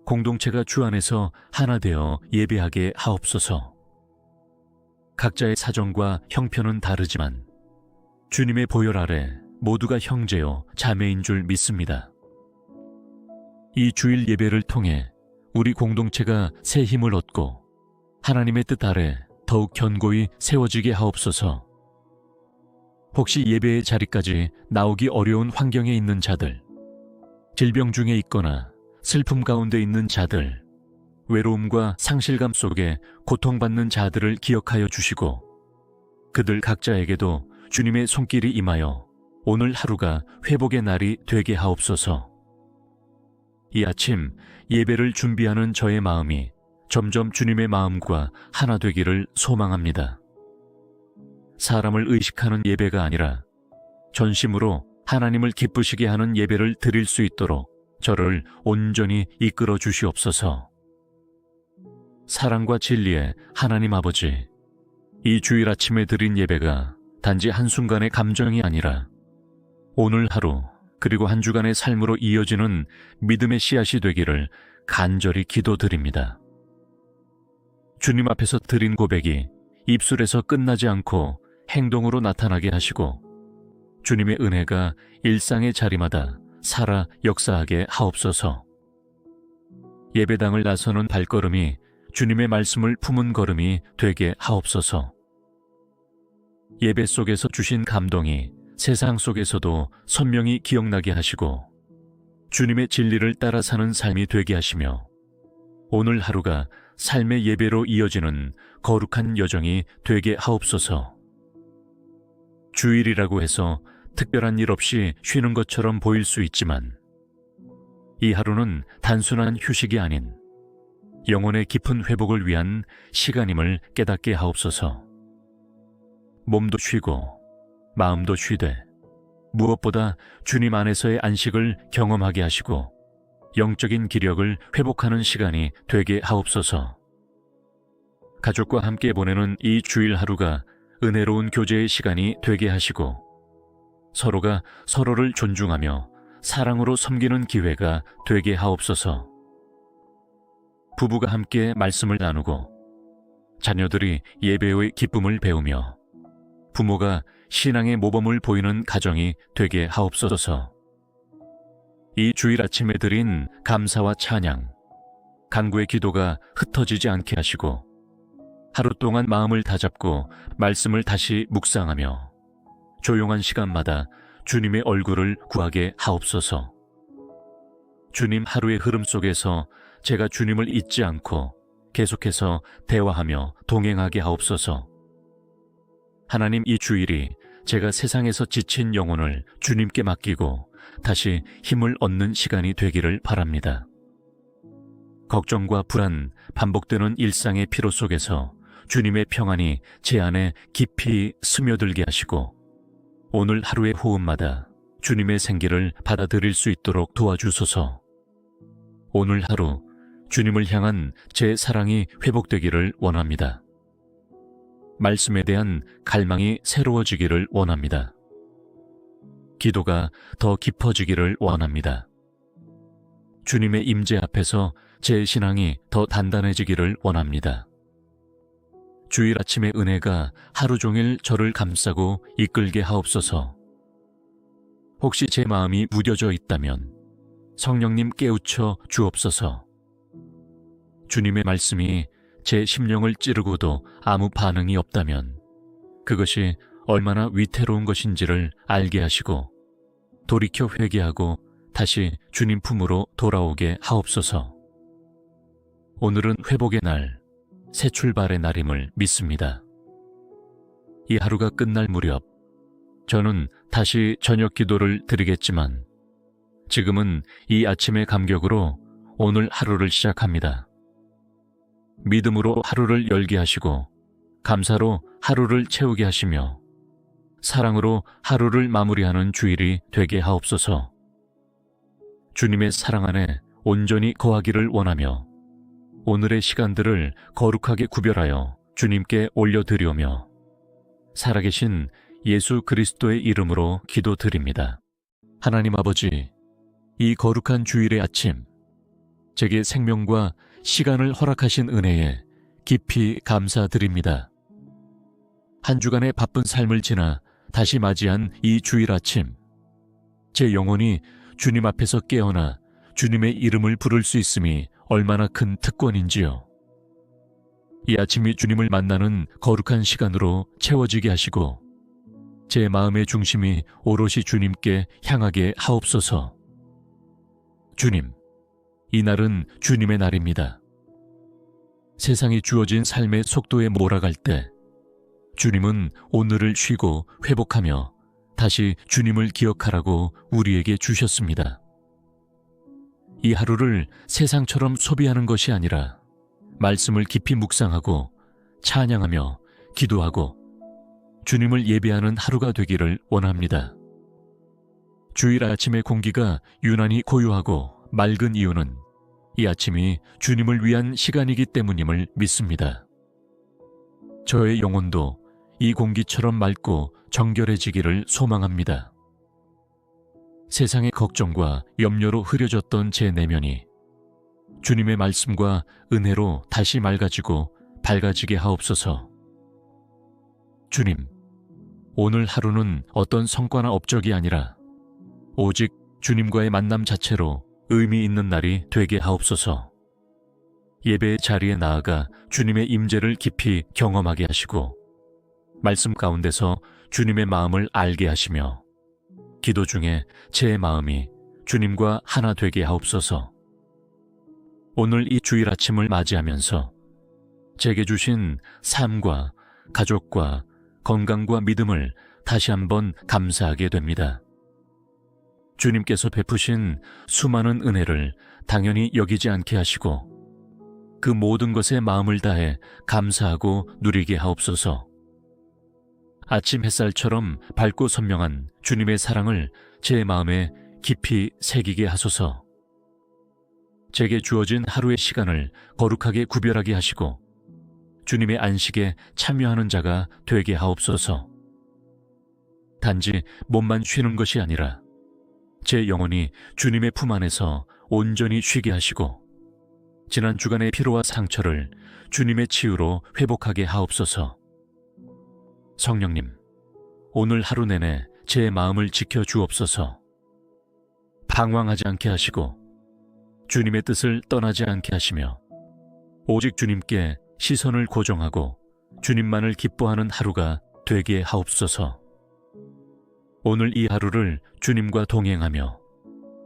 공동체가 주 안에서 하나 되어 예배하게 하옵소서. 각자의 사정과 형편은 다르지만 주님의 보혈 아래 모두가 형제요 자매인 줄 믿습니다. 이 주일 예배를 통해 우리 공동체가 새 힘을 얻고 하나님의 뜻 아래 더욱 견고히 세워지게 하옵소서. 혹시 예배의 자리까지 나오기 어려운 환경에 있는 자들, 질병 중에 있거나 슬픔 가운데 있는 자들, 외로움과 상실감 속에 고통받는 자들을 기억하여 주시고 그들 각자에게도 주님의 손길이 임하여 오늘 하루가 회복의 날이 되게 하옵소서. 이 아침 예배를 준비하는 저의 마음이 점점 주님의 마음과 하나 되기를 소망합니다. 사람을 의식하는 예배가 아니라 전심으로 하나님을 기쁘시게 하는 예배를 드릴 수 있도록 저를 온전히 이끌어 주시옵소서. 사랑과 진리의 하나님 아버지, 이 주일 아침에 드린 예배가 단지 한순간의 감정이 아니라 오늘 하루 그리고 한 주간의 삶으로 이어지는 믿음의 씨앗이 되기를 간절히 기도드립니다. 주님 앞에서 드린 고백이 입술에서 끝나지 않고 행동으로 나타나게 하시고 주님의 은혜가 일상의 자리마다 살아 역사하게 하옵소서. 예배당을 나서는 발걸음이 주님의 말씀을 품은 걸음이 되게 하옵소서. 예배 속에서 주신 감동이 세상 속에서도 선명히 기억나게 하시고 주님의 진리를 따라 사는 삶이 되게 하시며 오늘 하루가 삶의 예배로 이어지는 거룩한 여정이 되게 하옵소서. 주일이라고 해서 특별한 일 없이 쉬는 것처럼 보일 수 있지만 이 하루는 단순한 휴식이 아닌 영혼의 깊은 회복을 위한 시간임을 깨닫게 하옵소서. 몸도 쉬고 마음도 쉬되 무엇보다 주님 안에서의 안식을 경험하게 하시고 영적인 기력을 회복하는 시간이 되게 하옵소서. 가족과 함께 보내는 이 주일 하루가 은혜로운 교제의 시간이 되게 하시고 서로가 서로를 존중하며 사랑으로 섬기는 기회가 되게 하옵소서. 부부가 함께 말씀을 나누고 자녀들이 예배의 기쁨을 배우며 부모가 신앙의 모범을 보이는 가정이 되게 하옵소서. 이 주일 아침에 드린 감사와 찬양, 간구의 기도가 흩어지지 않게 하시고 하루 동안 마음을 다잡고 말씀을 다시 묵상하며 조용한 시간마다 주님의 얼굴을 구하게 하옵소서. 주님 하루의 흐름 속에서 제가 주님을 잊지 않고 계속해서 대화하며 동행하게 하옵소서. 하나님, 이 주일이 제가 세상에서 지친 영혼을 주님께 맡기고 다시 힘을 얻는 시간이 되기를 바랍니다. 걱정과 불안, 반복되는 일상의 피로 속에서 주님의 평안이 제 안에 깊이 스며들게 하시고 오늘 하루의 호흡마다 주님의 생기를 받아들일 수 있도록 도와주소서. 오늘 하루 주님을 향한 제 사랑이 회복되기를 원합니다. 말씀에 대한 갈망이 새로워지기를 원합니다. 기도가 더 깊어지기를 원합니다. 주님의 임재 앞에서 제 신앙이 더 단단해지기를 원합니다. 주일 아침의 은혜가 하루 종일 저를 감싸고 이끌게 하옵소서. 혹시 제 마음이 무뎌져 있다면 성령님 깨우쳐 주옵소서. 주님의 말씀이 제 심령을 찌르고도 아무 반응이 없다면 그것이 얼마나 위태로운 것인지를 알게 하시고 돌이켜 회개하고 다시 주님 품으로 돌아오게 하옵소서. 오늘은 회복의 날, 새 출발의 날임을 믿습니다. 이 하루가 끝날 무렵 저는 다시 저녁 기도를 드리겠지만 지금은 이 아침의 감격으로 오늘 하루를 시작합니다. 믿음으로 하루를 열게 하시고 감사로 하루를 채우게 하시며 사랑으로 하루를 마무리하는 주일이 되게 하옵소서. 주님의 사랑 안에 온전히 거하기를 원하며 오늘의 시간들을 거룩하게 구별하여 주님께 올려드리오며 살아계신 예수 그리스도의 이름으로 기도드립니다. 하나님 아버지, 이 거룩한 주일의 아침, 제게 생명과 시간을 허락하신 은혜에 깊이 감사드립니다. 한 주간의 바쁜 삶을 지나 다시 맞이한 이 주일 아침, 제 영혼이 주님 앞에서 깨어나 주님의 이름을 부를 수 있음이 얼마나 큰 특권인지요. 이 아침이 주님을 만나는 거룩한 시간으로 채워지게 하시고 제 마음의 중심이 오롯이 주님께 향하게 하옵소서. 주님, 이 날은 주님의 날입니다. 세상이 주어진 삶의 속도에 몰아갈 때 주님은 오늘을 쉬고 회복하며 다시 주님을 기억하라고 우리에게 주셨습니다. 이 하루를 세상처럼 소비하는 것이 아니라 말씀을 깊이 묵상하고 찬양하며 기도하고 주님을 예배하는 하루가 되기를 원합니다. 주일 아침의 공기가 유난히 고요하고 맑은 이유는 이 아침이 주님을 위한 시간이기 때문임을 믿습니다. 저의 영혼도 이 공기처럼 맑고 정결해지기를 소망합니다. 세상의 걱정과 염려로 흐려졌던 제 내면이 주님의 말씀과 은혜로 다시 맑아지고 밝아지게 하옵소서. 주님, 오늘 하루는 어떤 성과나 업적이 아니라 오직 주님과의 만남 자체로 의미 있는 날이 되게 하옵소서. 예배의 자리에 나아가 주님의 임재를 깊이 경험하게 하시고 말씀 가운데서 주님의 마음을 알게 하시며 기도 중에 제 마음이 주님과 하나 되게 하옵소서. 오늘 이 주일 아침을 맞이하면서 제게 주신 삶과 가족과 건강과 믿음을 다시 한번 감사하게 됩니다. 주님께서 베푸신 수많은 은혜를 당연히 여기지 않게 하시고 그 모든 것에 마음을 다해 감사하고 누리게 하옵소서. 아침 햇살처럼 밝고 선명한 주님의 사랑을 제 마음에 깊이 새기게 하소서. 제게 주어진 하루의 시간을 거룩하게 구별하게 하시고 주님의 안식에 참여하는 자가 되게 하옵소서. 단지 몸만 쉬는 것이 아니라 제 영혼이 주님의 품 안에서 온전히 쉬게 하시고 지난 주간의 피로와 상처를 주님의 치유로 회복하게 하옵소서. 성령님, 오늘 하루 내내 제 마음을 지켜 주옵소서. 방황하지 않게 하시고 주님의 뜻을 떠나지 않게 하시며 오직 주님께 시선을 고정하고 주님만을 기뻐하는 하루가 되게 하옵소서. 오늘 이 하루를 주님과 동행하며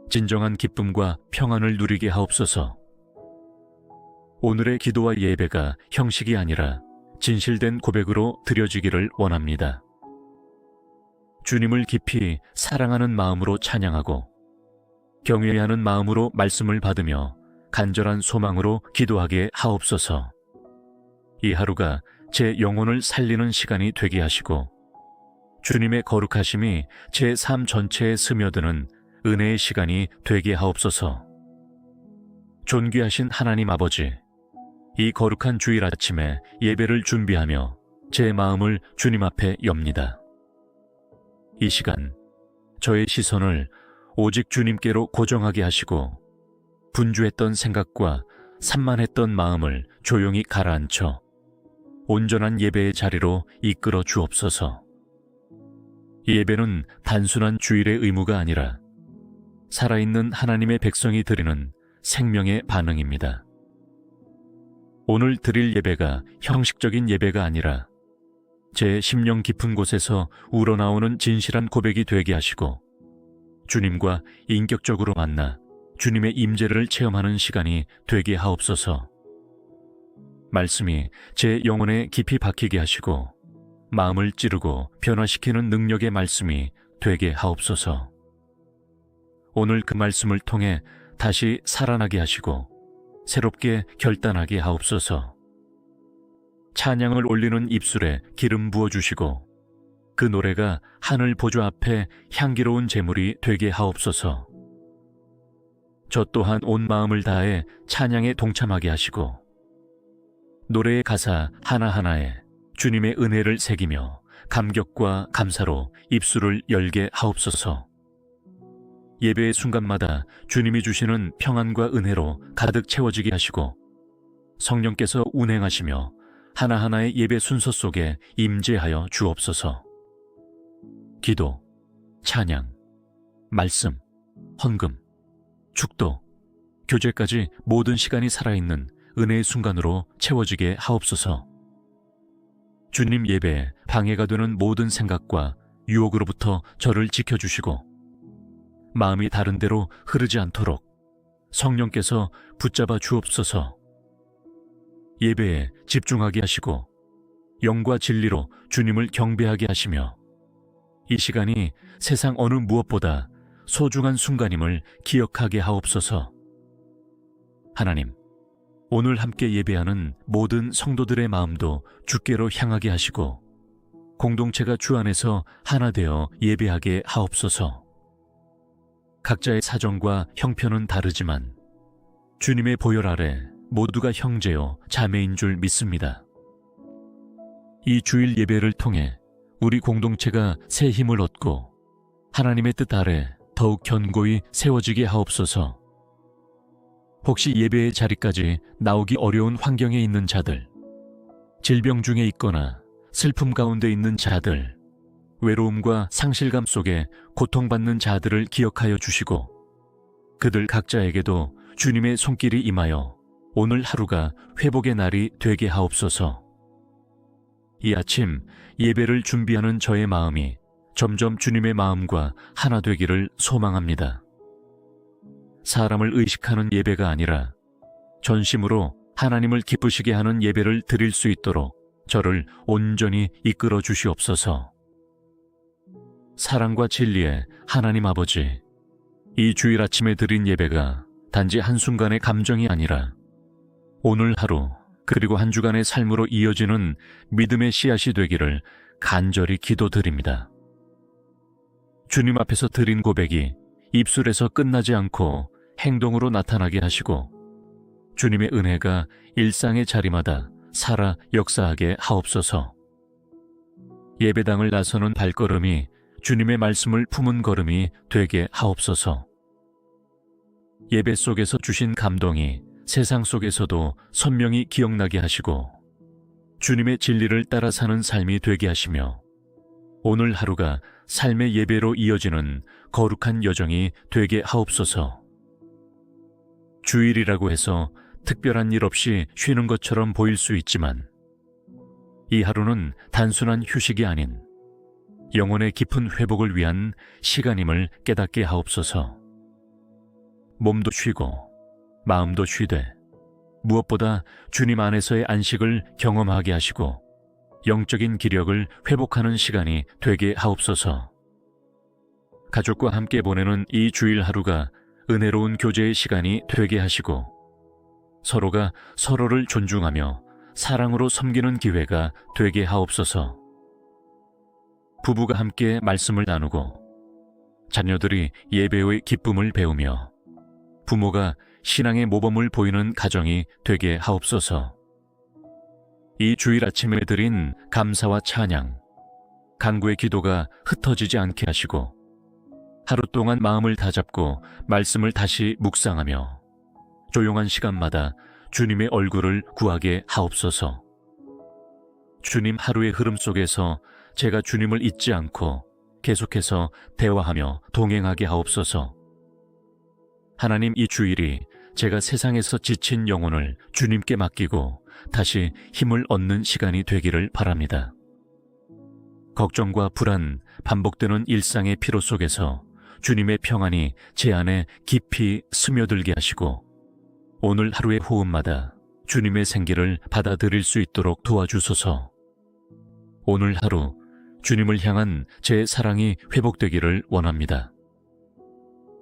진정한 기쁨과 평안을 누리게 하옵소서. 오늘의 기도와 예배가 형식이 아니라 진실된 고백으로 드려지기를 원합니다. 주님을 깊이 사랑하는 마음으로 찬양하고 경외하는 마음으로 말씀을 받으며 간절한 소망으로 기도하게 하옵소서. 이 하루가 제 영혼을 살리는 시간이 되게 하시고 주님의 거룩하심이 제 삶 전체에 스며드는 은혜의 시간이 되게 하옵소서. 존귀하신 하나님 아버지, 이 거룩한 주일 아침에 예배를 준비하며 제 마음을 주님 앞에 엽니다. 이 시간 저의 시선을 오직 주님께로 고정하게 하시고 분주했던 생각과 산만했던 마음을 조용히 가라앉혀 온전한 예배의 자리로 이끌어 주옵소서. 예배는 단순한 주일의 의무가 아니라 살아있는 하나님의 백성이 드리는 생명의 반응입니다. 오늘 드릴 예배가 형식적인 예배가 아니라 제 심령 깊은 곳에서 우러나오는 진실한 고백이 되게 하시고 주님과 인격적으로 만나 주님의 임재를 체험하는 시간이 되게 하옵소서. 말씀이 제 영혼에 깊이 박히게 하시고 마음을 찌르고 변화시키는 능력의 말씀이 되게 하옵소서. 오늘 그 말씀을 통해 다시 살아나게 하시고 새롭게 결단하게 하옵소서. 찬양을 올리는 입술에 기름 부어주시고 그 노래가 하늘 보좌 앞에 향기로운 제물이 되게 하옵소서. 저 또한 온 마음을 다해 찬양에 동참하게 하시고 노래의 가사 하나하나에 주님의 은혜를 새기며 감격과 감사로 입술을 열게 하옵소서. 예배의 순간마다 주님이 주시는 평안과 은혜로 가득 채워지게 하시고 성령께서 운행하시며 하나하나의 예배 순서 속에 임재하여 주옵소서. 기도, 찬양, 말씀, 헌금, 축도, 교제까지 모든 시간이 살아있는 은혜의 순간으로 채워지게 하옵소서. 주님 예배에 방해가 되는 모든 생각과 유혹으로부터 저를 지켜주시고 마음이 다른 데로 흐르지 않도록 성령께서 붙잡아 주옵소서. 예배에 집중하게 하시고 영과 진리로 주님을 경배하게 하시며 이 시간이 세상 어느 무엇보다 소중한 순간임을 기억하게 하옵소서. 하나님, 오늘 함께 예배하는 모든 성도들의 마음도 주께로 향하게 하시고 공동체가 주 안에서 하나 되어 예배하게 하옵소서. 각자의 사정과 형편은 다르지만 주님의 보혈 아래 모두가 형제요 자매인 줄 믿습니다. 이 주일 예배를 통해 우리 공동체가 새 힘을 얻고 하나님의 뜻 아래 더욱 견고히 세워지게 하옵소서. 혹시 예배의 자리까지 나오기 어려운 환경에 있는 자들, 질병 중에 있거나 슬픔 가운데 있는 자들, 외로움과 상실감 속에 고통받는 자들을 기억하여 주시고 그들 각자에게도 주님의 손길이 임하여 오늘 하루가 회복의 날이 되게 하옵소서. 이 아침 예배를 준비하는 저의 마음이 점점 주님의 마음과 하나 되기를 소망합니다. 사람을 의식하는 예배가 아니라 전심으로 하나님을 기쁘시게 하는 예배를 드릴 수 있도록 저를 온전히 이끌어 주시옵소서. 사랑과 진리의 하나님 아버지, 이 주일 아침에 드린 예배가 단지 한순간의 감정이 아니라 오늘 하루 그리고 한 주간의 삶으로 이어지는 믿음의 씨앗이 되기를 간절히 기도드립니다. 주님 앞에서 드린 고백이 입술에서 끝나지 않고 행동으로 나타나게 하시고 주님의 은혜가 일상의 자리마다 살아 역사하게 하옵소서. 예배당을 나서는 발걸음이 주님의 말씀을 품은 걸음이 되게 하옵소서. 예배 속에서 주신 감동이 세상 속에서도 선명히 기억나게 하시고 주님의 진리를 따라 사는 삶이 되게 하시며 오늘 하루가 삶의 예배로 이어지는 거룩한 여정이 되게 하옵소서. 주일이라고 해서 특별한 일 없이 쉬는 것처럼 보일 수 있지만 이 하루는 단순한 휴식이 아닌 영혼의 깊은 회복을 위한 시간임을 깨닫게 하옵소서. 몸도 쉬고 마음도 쉬되 무엇보다 주님 안에서의 안식을 경험하게 하시고 영적인 기력을 회복하는 시간이 되게 하옵소서. 가족과 함께 보내는 이 주일 하루가 은혜로운 교제의 시간이 되게 하시고 서로가 서로를 존중하며 사랑으로 섬기는 기회가 되게 하옵소서. 부부가 함께 말씀을 나누고 자녀들이 예배의 기쁨을 배우며 부모가 신앙의 모범을 보이는 가정이 되게 하옵소서. 이 주일 아침에 드린 감사와 찬양, 간구의 기도가 흩어지지 않게 하시고 하루 동안 마음을 다잡고 말씀을 다시 묵상하며 조용한 시간마다 주님의 얼굴을 구하게 하옵소서. 주님 하루의 흐름 속에서 제가 주님을 잊지 않고 계속해서 대화하며 동행하게 하옵소서. 하나님, 이 주일이 제가 세상에서 지친 영혼을 주님께 맡기고 다시 힘을 얻는 시간이 되기를 바랍니다. 걱정과 불안, 반복되는 일상의 피로 속에서 주님의 평안이 제 안에 깊이 스며들게 하시고 오늘 하루의 호흡마다 주님의 생기를 받아들일 수 있도록 도와주소서. 오늘 하루 주님을 향한 제 사랑이 회복되기를 원합니다.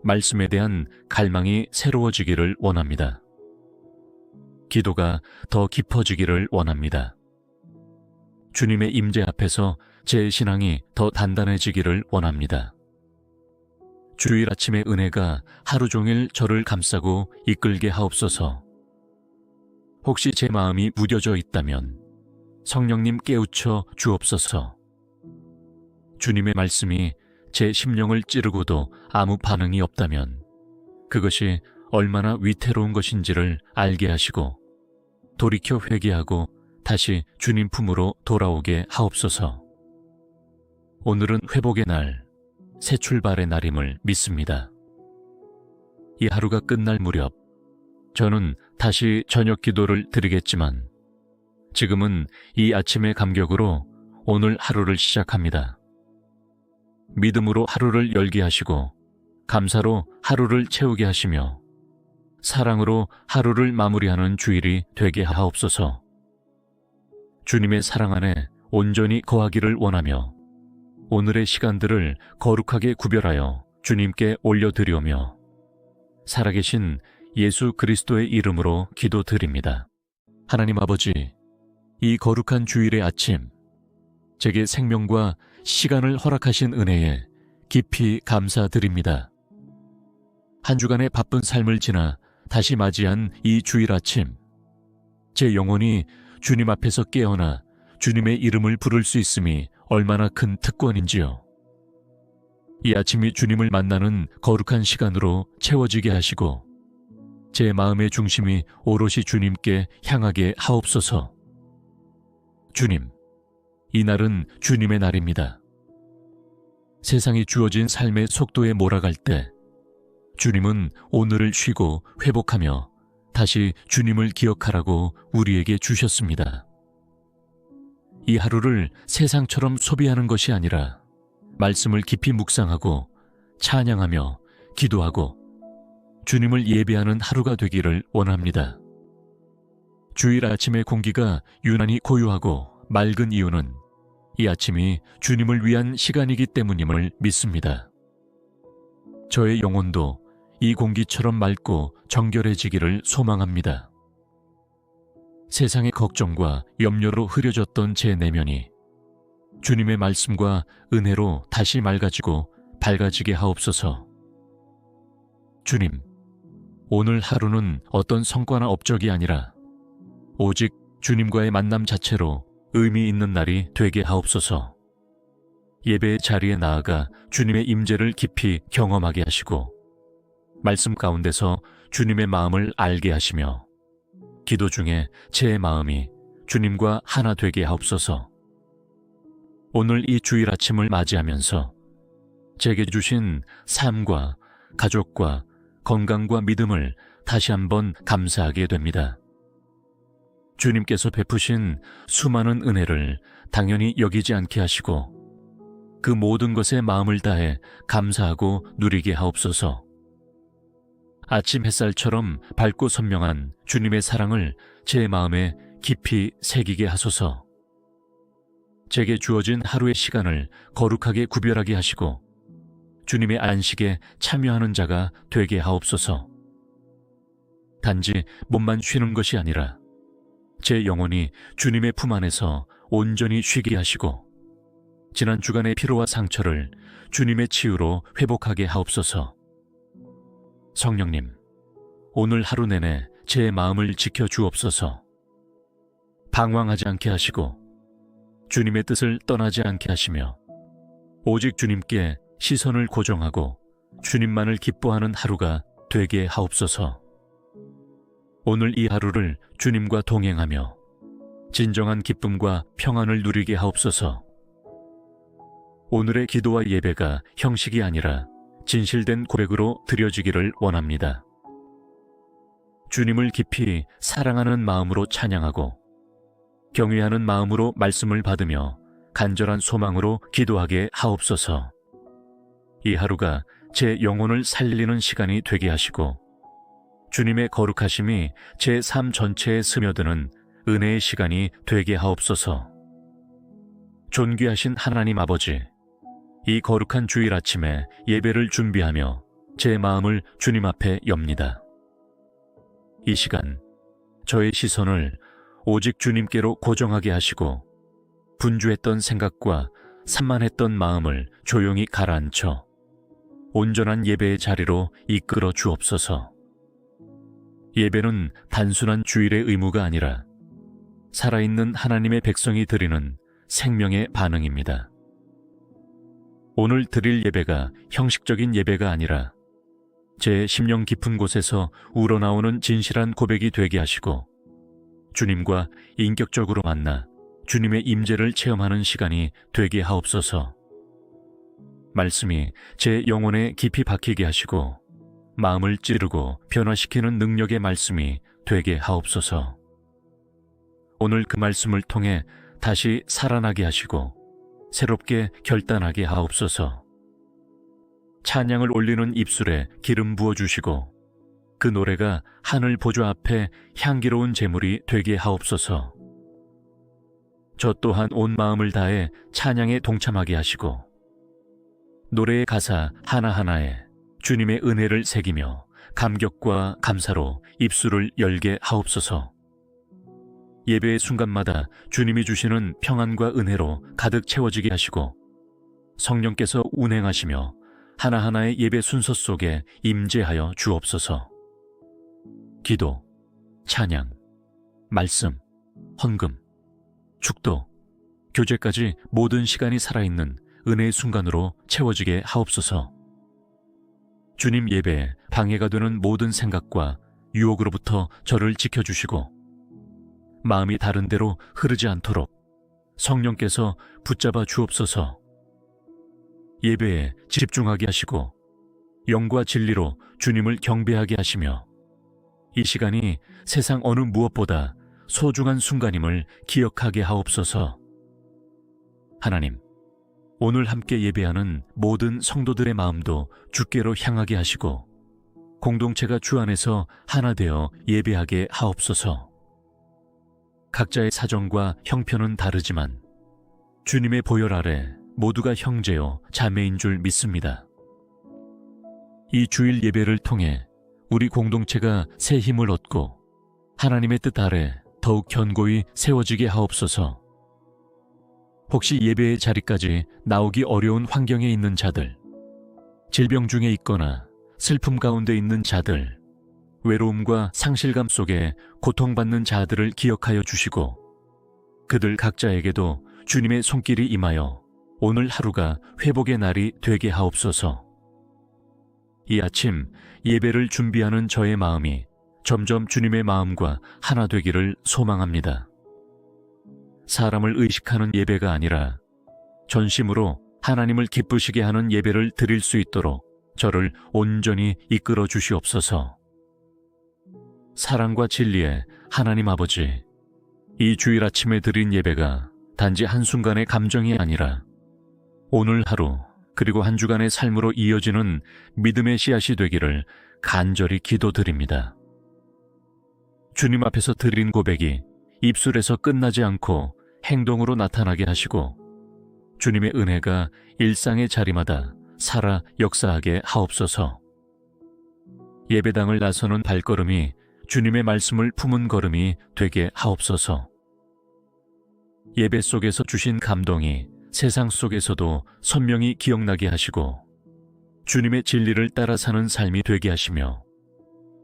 말씀에 대한 갈망이 새로워지기를 원합니다. 기도가 더 깊어지기를 원합니다. 주님의 임재 앞에서 제 신앙이 더 단단해지기를 원합니다. 주일 아침의 은혜가 하루 종일 저를 감싸고 이끌게 하옵소서. 혹시 제 마음이 무뎌져 있다면 성령님 깨우쳐 주옵소서. 주님의 말씀이 제 심령을 찌르고도 아무 반응이 없다면 그것이 얼마나 위태로운 것인지를 알게 하시고 돌이켜 회개하고 다시 주님 품으로 돌아오게 하옵소서. 오늘은 회복의 날, 새 출발의 날임을 믿습니다. 이 하루가 끝날 무렵 저는 다시 저녁 기도를 드리겠지만 지금은 이 아침의 감격으로 오늘 하루를 시작합니다. 믿음으로 하루를 열게 하시고 감사로 하루를 채우게 하시며 사랑으로 하루를 마무리하는 주일이 되게 하옵소서. 주님의 사랑 안에 온전히 거하기를 원하며 오늘의 시간들을 거룩하게 구별하여 주님께 올려드리오며 살아계신 예수 그리스도의 이름으로 기도드립니다. 하나님 아버지, 이 거룩한 주일의 아침 제게 생명과 시간을 허락하신 은혜에 깊이 감사드립니다. 한 주간의 바쁜 삶을 지나 다시 맞이한 이 주일 아침, 제 영혼이 주님 앞에서 깨어나 주님의 이름을 부를 수 있음이 얼마나 큰 특권인지요. 이 아침이 주님을 만나는 거룩한 시간으로 채워지게 하시고 제 마음의 중심이 오롯이 주님께 향하게 하옵소서. 주님, 이 날은 주님의 날입니다. 세상이 주어진 삶의 속도에 몰아갈 때 주님은 오늘을 쉬고 회복하며 다시 주님을 기억하라고 우리에게 주셨습니다. 이 하루를 세상처럼 소비하는 것이 아니라 말씀을 깊이 묵상하고 찬양하며 기도하고 주님을 예배하는 하루가 되기를 원합니다. 주일 아침의 공기가 유난히 고요하고 맑은 이유는 이 아침이 주님을 위한 시간이기 때문임을 믿습니다. 저의 영혼도 이 공기처럼 맑고 정결해지기를 소망합니다. 세상의 걱정과 염려로 흐려졌던 제 내면이 주님의 말씀과 은혜로 다시 맑아지고 밝아지게 하옵소서. 주님, 오늘 하루는 어떤 성과나 업적이 아니라 오직 주님과의 만남 자체로 의미 있는 날이 되게 하옵소서. 예배의 자리에 나아가 주님의 임재를 깊이 경험하게 하시고 말씀 가운데서 주님의 마음을 알게 하시며 기도 중에 제 마음이 주님과 하나 되게 하옵소서. 오늘 이 주일 아침을 맞이하면서 제게 주신 삶과 가족과 건강과 믿음을 다시 한번 감사하게 됩니다. 주님께서 베푸신 수많은 은혜를 당연히 여기지 않게 하시고 그 모든 것에 마음을 다해 감사하고 누리게 하옵소서. 아침 햇살처럼 밝고 선명한 주님의 사랑을 제 마음에 깊이 새기게 하소서. 제게 주어진 하루의 시간을 거룩하게 구별하게 하시고 주님의 안식에 참여하는 자가 되게 하옵소서. 단지 몸만 쉬는 것이 아니라 제 영혼이 주님의 품 안에서 온전히 쉬게 하시고 지난 주간의 피로와 상처를 주님의 치유로 회복하게 하옵소서. 성령님, 오늘 하루 내내 제 마음을 지켜주옵소서. 방황하지 않게 하시고 주님의 뜻을 떠나지 않게 하시며 오직 주님께 시선을 고정하고 주님만을 기뻐하는 하루가 되게 하옵소서. 오늘 이 하루를 주님과 동행하며 진정한 기쁨과 평안을 누리게 하옵소서. 오늘의 기도와 예배가 형식이 아니라 진실된 고백으로 드려지기를 원합니다. 주님을 깊이 사랑하는 마음으로 찬양하고 경외하는 마음으로 말씀을 받으며 간절한 소망으로 기도하게 하옵소서. 이 하루가 제 영혼을 살리는 시간이 되게 하시고 주님의 거룩하심이 제 삶 전체에 스며드는 은혜의 시간이 되게 하옵소서. 존귀하신 하나님 아버지, 이 거룩한 주일 아침에 예배를 준비하며 제 마음을 주님 앞에 엽니다. 이 시간 저의 시선을 오직 주님께로 고정하게 하시고 분주했던 생각과 산만했던 마음을 조용히 가라앉혀 온전한 예배의 자리로 이끌어 주옵소서. 예배는 단순한 주일의 의무가 아니라 살아있는 하나님의 백성이 드리는 생명의 반응입니다. 오늘 드릴 예배가 형식적인 예배가 아니라 제 심령 깊은 곳에서 우러나오는 진실한 고백이 되게 하시고 주님과 인격적으로 만나 주님의 임재를 체험하는 시간이 되게 하옵소서. 말씀이 제 영혼에 깊이 박히게 하시고 마음을 찌르고 변화시키는 능력의 말씀이 되게 하옵소서. 오늘 그 말씀을 통해 다시 살아나게 하시고 새롭게 결단하게 하옵소서. 찬양을 올리는 입술에 기름 부어주시고 그 노래가 하늘 보좌 앞에 향기로운 제물이 되게 하옵소서. 저 또한 온 마음을 다해 찬양에 동참하게 하시고 노래의 가사 하나하나에 주님의 은혜를 새기며 감격과 감사로 입술을 열게 하옵소서. 예배의 순간마다 주님이 주시는 평안과 은혜로 가득 채워지게 하시고 성령께서 운행하시며 하나하나의 예배 순서 속에 임재하여 주옵소서. 기도, 찬양, 말씀, 헌금, 축도, 교제까지 모든 시간이 살아있는 은혜의 순간으로 채워지게 하옵소서. 주님 예배에 방해가 되는 모든 생각과 유혹으로부터 저를 지켜주시고 마음이 다른 데로 흐르지 않도록 성령께서 붙잡아 주옵소서. 예배에 집중하게 하시고 영과 진리로 주님을 경배하게 하시며 이 시간이 세상 어느 무엇보다 소중한 순간임을 기억하게 하옵소서. 하나님, 오늘 함께 예배하는 모든 성도들의 마음도 주께로 향하게 하시고 공동체가 주 안에서 하나 되어 예배하게 하옵소서. 각자의 사정과 형편은 다르지만 주님의 보혈 아래 모두가 형제요 자매인 줄 믿습니다. 이 주일 예배를 통해 우리 공동체가 새 힘을 얻고 하나님의 뜻 아래 더욱 견고히 세워지게 하옵소서. 혹시 예배의 자리까지 나오기 어려운 환경에 있는 자들, 질병 중에 있거나 슬픔 가운데 있는 자들, 외로움과 상실감 속에 고통받는 자들을 기억하여 주시고 그들 각자에게도 주님의 손길이 임하여 오늘 하루가 회복의 날이 되게 하옵소서. 이 아침 예배를 준비하는 저의 마음이 점점 주님의 마음과 하나 되기를 소망합니다. 사람을 의식하는 예배가 아니라 전심으로 하나님을 기쁘시게 하는 예배를 드릴 수 있도록 저를 온전히 이끌어 주시옵소서. 사랑과 진리의 하나님 아버지, 이 주일 아침에 드린 예배가 단지 한순간의 감정이 아니라 오늘 하루 그리고 한 주간의 삶으로 이어지는 믿음의 씨앗이 되기를 간절히 기도드립니다. 주님 앞에서 드린 고백이 입술에서 끝나지 않고 행동으로 나타나게 하시고 주님의 은혜가 일상의 자리마다 살아 역사하게 하옵소서. 예배당을 나서는 발걸음이 주님의 말씀을 품은 걸음이 되게 하옵소서. 예배 속에서 주신 감동이 세상 속에서도 선명히 기억나게 하시고 주님의 진리를 따라 사는 삶이 되게 하시며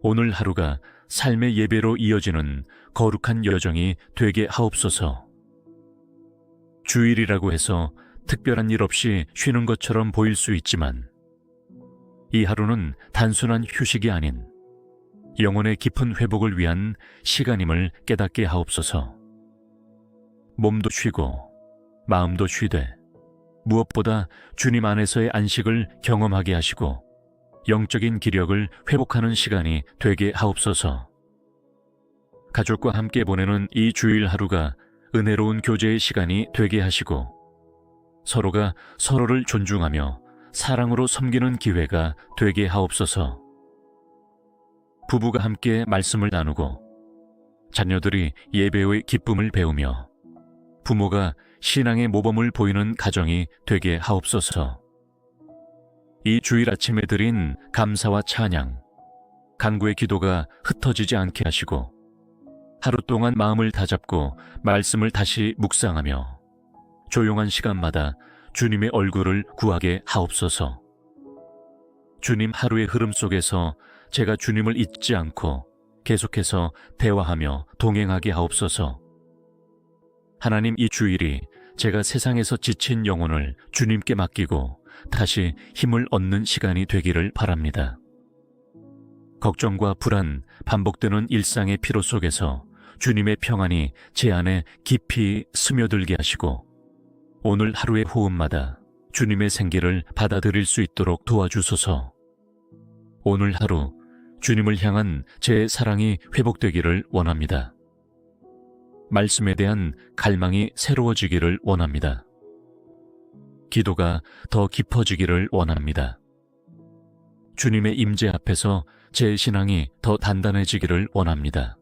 오늘 하루가 삶의 예배로 이어지는 거룩한 여정이 되게 하옵소서. 주일이라고 해서 특별한 일 없이 쉬는 것처럼 보일 수 있지만 이 하루는 단순한 휴식이 아닌 영혼의 깊은 회복을 위한 시간임을 깨닫게 하옵소서. 몸도 쉬고 마음도 쉬되 무엇보다 주님 안에서의 안식을 경험하게 하시고 영적인 기력을 회복하는 시간이 되게 하옵소서. 가족과 함께 보내는 이 주일 하루가 은혜로운 교제의 시간이 되게 하시고 서로가 서로를 존중하며 사랑으로 섬기는 기회가 되게 하옵소서. 부부가 함께 말씀을 나누고 자녀들이 예배의 기쁨을 배우며 부모가 신앙의 모범을 보이는 가정이 되게 하옵소서. 이 주일 아침에 드린 감사와 찬양, 간구의 기도가 흩어지지 않게 하시고 하루 동안 마음을 다잡고 말씀을 다시 묵상하며 조용한 시간마다 주님의 얼굴을 구하게 하옵소서. 주님 하루의 흐름 속에서 제가 주님을 잊지 않고 계속해서 대화하며 동행하게 하옵소서. 하나님, 이 주일이 제가 세상에서 지친 영혼을 주님께 맡기고 다시 힘을 얻는 시간이 되기를 바랍니다. 걱정과 불안, 반복되는 일상의 피로 속에서 주님의 평안이 제 안에 깊이 스며들게 하시고 오늘 하루의 호흡마다 주님의 생기를 받아들일 수 있도록 도와주소서. 오늘 하루 주님을 향한 제 사랑이 회복되기를 원합니다. 말씀에 대한 갈망이 새로워지기를 원합니다. 기도가 더 깊어지기를 원합니다. 주님의 임재 앞에서 제 신앙이 더 단단해지기를 원합니다.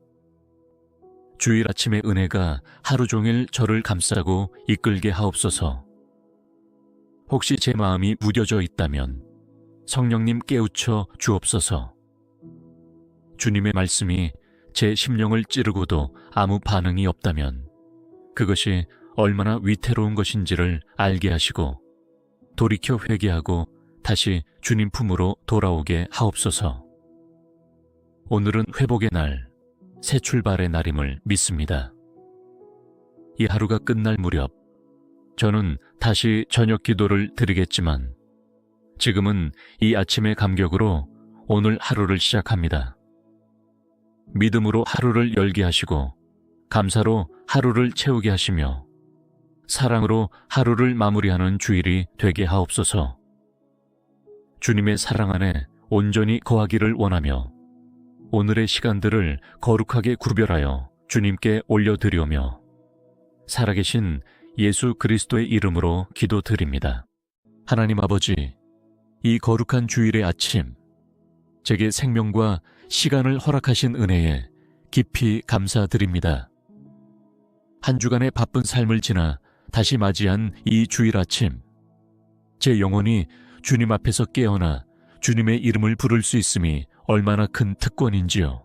주일 아침의 은혜가 하루 종일 저를 감싸고 이끌게 하옵소서. 혹시 제 마음이 무뎌져 있다면 성령님 깨우쳐 주옵소서. 주님의 말씀이 제 심령을 찌르고도 아무 반응이 없다면 그것이 얼마나 위태로운 것인지를 알게 하시고 돌이켜 회개하고 다시 주님 품으로 돌아오게 하옵소서. 오늘은 회복의 날, 새 출발의 날임을 믿습니다. 이 하루가 끝날 무렵 저는 다시 저녁 기도를 드리겠지만 지금은 이 아침의 감격으로 오늘 하루를 시작합니다. 믿음으로 하루를 열게 하시고 감사로 하루를 채우게 하시며 사랑으로 하루를 마무리하는 주일이 되게 하옵소서. 주님의 사랑 안에 온전히 거하기를 원하며 오늘의 시간들을 거룩하게 구별하여 주님께 올려드리오며 살아계신 예수 그리스도의 이름으로 기도드립니다. 하나님 아버지, 이 거룩한 주일의 아침 제게 생명과 시간을 허락하신 은혜에 깊이 감사드립니다. 한 주간의 바쁜 삶을 지나 다시 맞이한 이 주일 아침, 제 영혼이 주님 앞에서 깨어나 주님의 이름을 부를 수 있음이 얼마나 큰 특권인지요.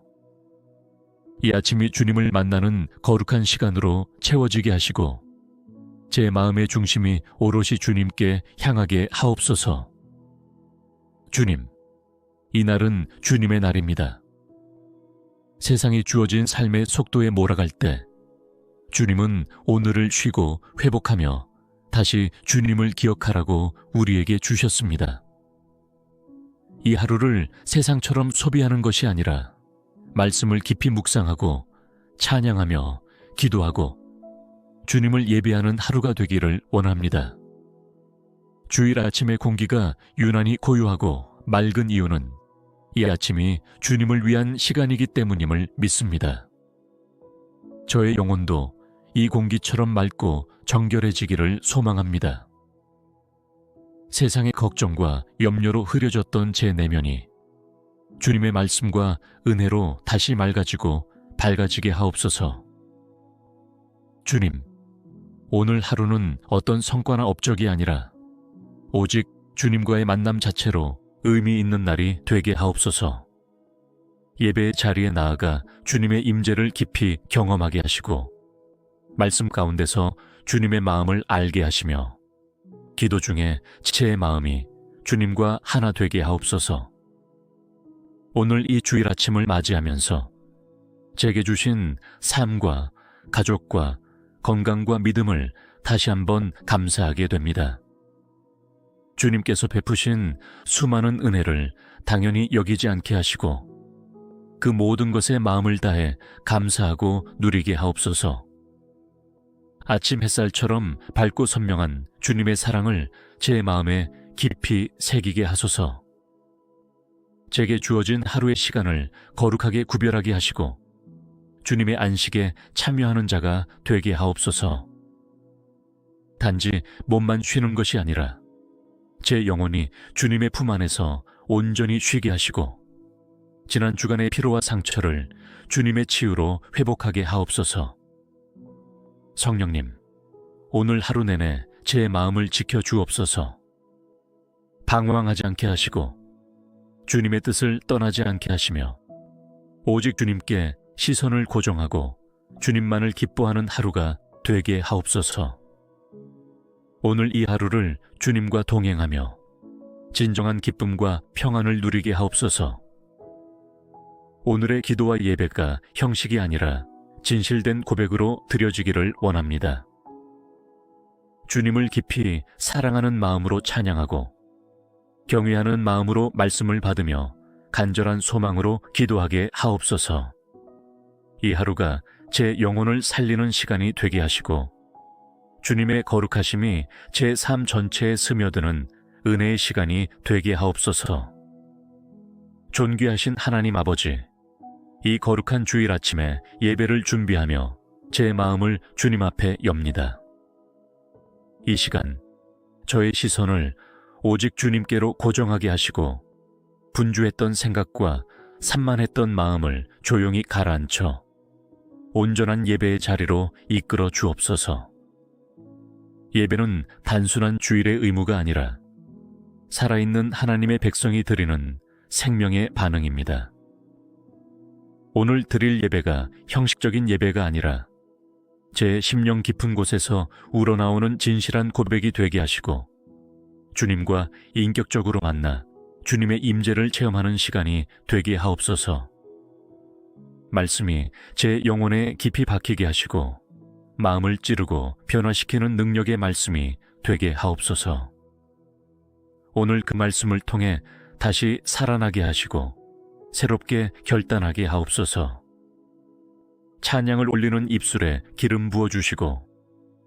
이 아침이 주님을 만나는 거룩한 시간으로 채워지게 하시고 제 마음의 중심이 오롯이 주님께 향하게 하옵소서. 주님, 이 날은 주님의 날입니다. 세상이 주어진 삶의 속도에 몰아갈 때 주님은 오늘을 쉬고 회복하며 다시 주님을 기억하라고 우리에게 주셨습니다. 이 하루를 세상처럼 소비하는 것이 아니라 말씀을 깊이 묵상하고 찬양하며 기도하고 주님을 예배하는 하루가 되기를 원합니다. 주일 아침의 공기가 유난히 고요하고 맑은 이유는 이 아침이 주님을 위한 시간이기 때문임을 믿습니다. 저의 영혼도 이 공기처럼 맑고 정결해지기를 소망합니다. 세상의 걱정과 염려로 흐려졌던 제 내면이 주님의 말씀과 은혜로 다시 맑아지고 밝아지게 하옵소서. 주님, 오늘 하루는 어떤 성과나 업적이 아니라 오직 주님과의 만남 자체로 의미 있는 날이 되게 하옵소서. 예배의 자리에 나아가 주님의 임재를 깊이 경험하게 하시고 말씀 가운데서 주님의 마음을 알게 하시며 기도 중에 제 마음이 주님과 하나 되게 하옵소서. 오늘 이 주일 아침을 맞이하면서 제게 주신 삶과 가족과 건강과 믿음을 다시 한번 감사하게 됩니다. 주님께서 베푸신 수많은 은혜를 당연히 여기지 않게 하시고 그 모든 것에 마음을 다해 감사하고 누리게 하옵소서. 아침 햇살처럼 밝고 선명한 주님의 사랑을 제 마음에 깊이 새기게 하소서. 제게 주어진 하루의 시간을 거룩하게 구별하게 하시고 주님의 안식에 참여하는 자가 되게 하옵소서. 단지 몸만 쉬는 것이 아니라 제 영혼이 주님의 품 안에서 온전히 쉬게 하시고 지난 주간의 피로와 상처를 주님의 치유로 회복하게 하옵소서. 성령님, 오늘 하루 내내 제 마음을 지켜주옵소서. 방황하지 않게 하시고 주님의 뜻을 떠나지 않게 하시며 오직 주님께 시선을 고정하고 주님만을 기뻐하는 하루가 되게 하옵소서. 오늘 이 하루를 주님과 동행하며 진정한 기쁨과 평안을 누리게 하옵소서. 오늘의 기도와 예배가 형식이 아니라 진실된 고백으로 드려지기를 원합니다. 주님을 깊이 사랑하는 마음으로 찬양하고 경외하는 마음으로 말씀을 받으며 간절한 소망으로 기도하게 하옵소서. 이 하루가 제 영혼을 살리는 시간이 되게 하시고 주님의 거룩하심이 제 삶 전체에 스며드는 은혜의 시간이 되게 하옵소서. 존귀하신 하나님 아버지, 이 거룩한 주일 아침에 예배를 준비하며 제 마음을 주님 앞에 엽니다. 이 시간 저의 시선을 오직 주님께로 고정하게 하시고 분주했던 생각과 산만했던 마음을 조용히 가라앉혀 온전한 예배의 자리로 이끌어 주옵소서. 예배는 단순한 주일의 의무가 아니라 살아있는 하나님의 백성이 드리는 생명의 반응입니다. 오늘 드릴 예배가 형식적인 예배가 아니라 제 심령 깊은 곳에서 우러나오는 진실한 고백이 되게 하시고 주님과 인격적으로 만나 주님의 임재를 체험하는 시간이 되게 하옵소서. 말씀이 제 영혼에 깊이 박히게 하시고 마음을 찌르고 변화시키는 능력의 말씀이 되게 하옵소서. 오늘 그 말씀을 통해 다시 살아나게 하시고 새롭게 결단하게 하옵소서. 찬양을 올리는 입술에 기름 부어주시고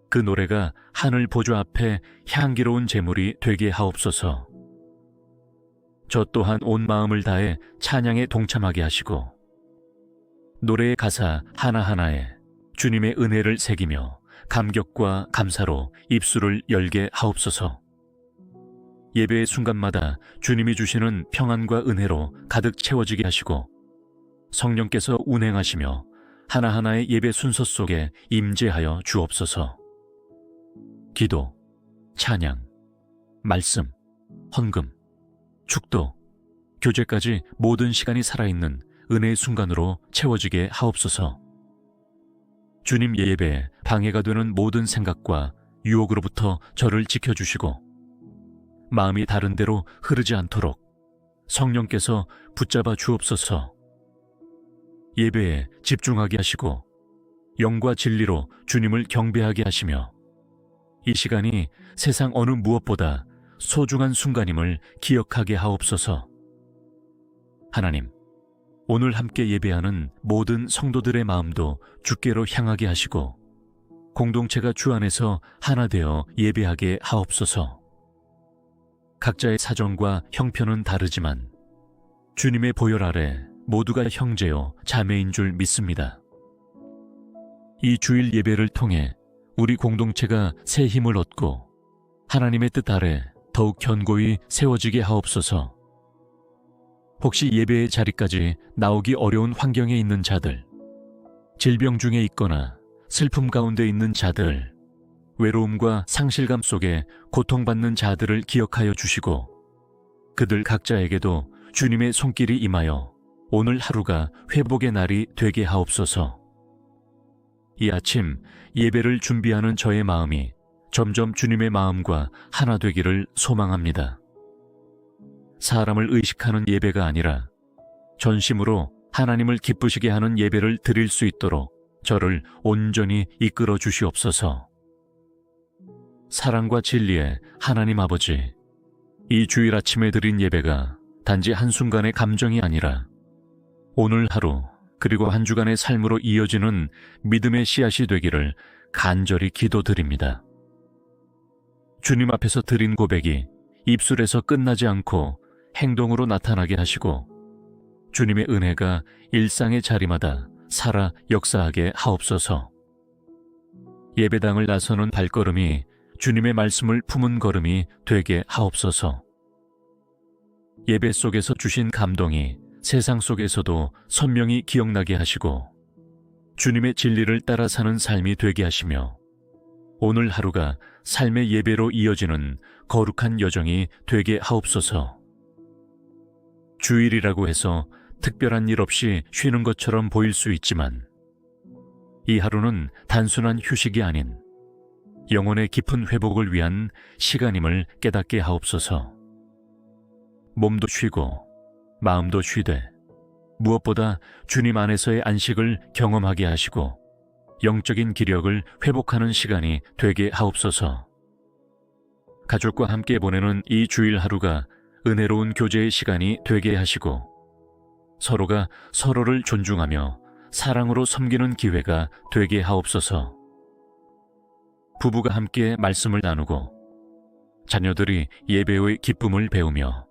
그 노래가 하늘 보좌 앞에 향기로운 제물이 되게 하옵소서. 저 또한 온 마음을 다해 찬양에 동참하게 하시고 노래의 가사 하나하나에 주님의 은혜를 새기며 감격과 감사로 입술을 열게 하옵소서. 예배의 순간마다 주님이 주시는 평안과 은혜로 가득 채워지게 하시고 성령께서 운행하시며 하나하나의 예배 순서 속에 임재하여 주옵소서. 기도, 찬양, 말씀, 헌금, 축도, 교제까지 모든 시간이 살아있는 은혜의 순간으로 채워지게 하옵소서. 주님 예배에 방해가 되는 모든 생각과 유혹으로부터 저를 지켜주시고 마음이 다른 데로 흐르지 않도록 성령께서 붙잡아 주옵소서. 예배에 집중하게 하시고 영과 진리로 주님을 경배하게 하시며 이 시간이 세상 어느 무엇보다 소중한 순간임을 기억하게 하옵소서. 하나님, 오늘 함께 예배하는 모든 성도들의 마음도 주께로 향하게 하시고 공동체가 주 안에서 하나 되어 예배하게 하옵소서. 각자의 사정과 형편은 다르지만 주님의 보혈 아래 모두가 형제요 자매인 줄 믿습니다. 이 주일 예배를 통해 우리 공동체가 새 힘을 얻고 하나님의 뜻 아래 더욱 견고히 세워지게 하옵소서. 혹시 예배의 자리까지 나오기 어려운 환경에 있는 자들, 질병 중에 있거나 슬픔 가운데 있는 자들, 외로움과 상실감 속에 고통받는 자들을 기억하여 주시고 그들 각자에게도 주님의 손길이 임하여 오늘 하루가 회복의 날이 되게 하옵소서. 이 아침 예배를 준비하는 저의 마음이 점점 주님의 마음과 하나 되기를 소망합니다. 사람을 의식하는 예배가 아니라 전심으로 하나님을 기쁘시게 하는 예배를 드릴 수 있도록 저를 온전히 이끌어 주시옵소서. 사랑과 진리의 하나님 아버지, 이 주일 아침에 드린 예배가 단지 한순간의 감정이 아니라 오늘 하루 그리고 한 주간의 삶으로 이어지는 믿음의 씨앗이 되기를 간절히 기도드립니다. 주님 앞에서 드린 고백이 입술에서 끝나지 않고 행동으로 나타나게 하시고 주님의 은혜가 일상의 자리마다 살아 역사하게 하옵소서. 예배당을 나서는 발걸음이 주님의 말씀을 품은 걸음이 되게 하옵소서. 예배 속에서 주신 감동이 세상 속에서도 선명히 기억나게 하시고 주님의 진리를 따라 사는 삶이 되게 하시며 오늘 하루가 삶의 예배로 이어지는 거룩한 여정이 되게 하옵소서. 주일이라고 해서 특별한 일 없이 쉬는 것처럼 보일 수 있지만 이 하루는 단순한 휴식이 아닌 영혼의 깊은 회복을 위한 시간임을 깨닫게 하옵소서. 몸도 쉬고 마음도 쉬되 무엇보다 주님 안에서의 안식을 경험하게 하시고 영적인 기력을 회복하는 시간이 되게 하옵소서. 가족과 함께 보내는 이 주일 하루가 은혜로운 교제의 시간이 되게 하시고 서로가 서로를 존중하며 사랑으로 섬기는 기회가 되게 하옵소서. 부부가 함께 말씀을 나누고 자녀들이 예배의 기쁨을 배우며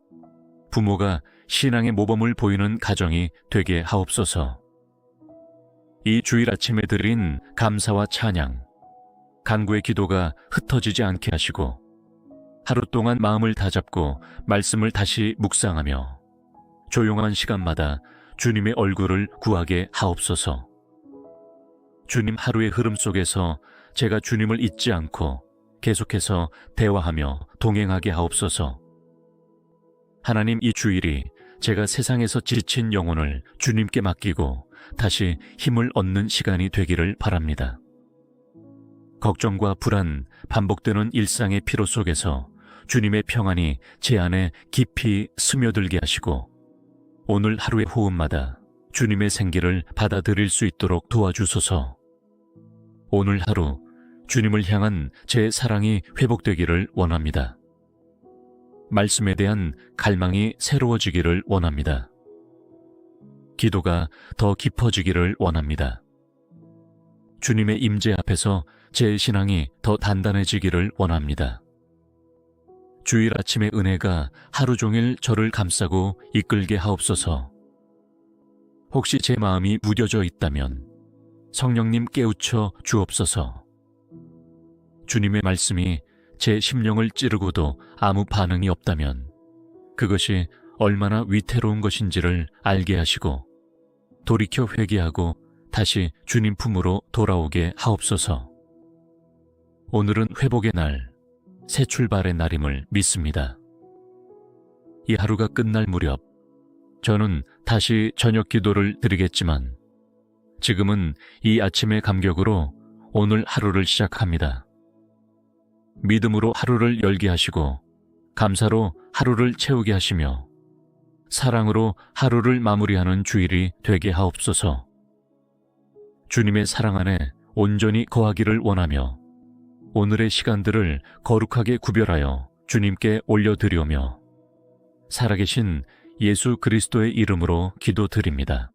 부모가 신앙의 모범을 보이는 가정이 되게 하옵소서. 이 주일 아침에 드린 감사와 찬양, 간구의 기도가 흩어지지 않게 하시고 하루 동안 마음을 다잡고 말씀을 다시 묵상하며 조용한 시간마다 주님의 얼굴을 구하게 하옵소서. 주님 하루의 흐름 속에서 제가 주님을 잊지 않고 계속해서 대화하며 동행하게 하옵소서. 하나님, 이 주일이 제가 세상에서 지친 영혼을 주님께 맡기고 다시 힘을 얻는 시간이 되기를 바랍니다. 걱정과 불안, 반복되는 일상의 피로 속에서 주님의 평안이 제 안에 깊이 스며들게 하시고 오늘 하루의 호흡마다 주님의 생기를 받아들일 수 있도록 도와주소서. 오늘 하루 주님을 향한 제 사랑이 회복되기를 원합니다. 말씀에 대한 갈망이 새로워지기를 원합니다. 기도가 더 깊어지기를 원합니다. 주님의 임재 앞에서 제 신앙이 더 단단해지기를 원합니다. 주일 아침의 은혜가 하루 종일 저를 감싸고 이끌게 하옵소서. 혹시 제 마음이 무뎌져 있다면 성령님 깨우쳐 주옵소서. 주님의 말씀이 제 심령을 찌르고도 아무 반응이 없다면 그것이 얼마나 위태로운 것인지를 알게 하시고 돌이켜 회개하고 다시 주님 품으로 돌아오게 하옵소서. 오늘은 회복의 날, 새 출발의 날임을 믿습니다. 이 하루가 끝날 무렵 저는 다시 저녁 기도를 드리겠지만 지금은 이 아침의 감격으로 오늘 하루를 시작합니다. 믿음으로 하루를 열게 하시고 감사로 하루를 채우게 하시며 사랑으로 하루를 마무리하는 주일이 되게 하옵소서. 주님의 사랑 안에 온전히 거하기를 원하며 오늘의 시간들을 거룩하게 구별하여 주님께 올려드리오며 살아계신 예수 그리스도의 이름으로 기도드립니다.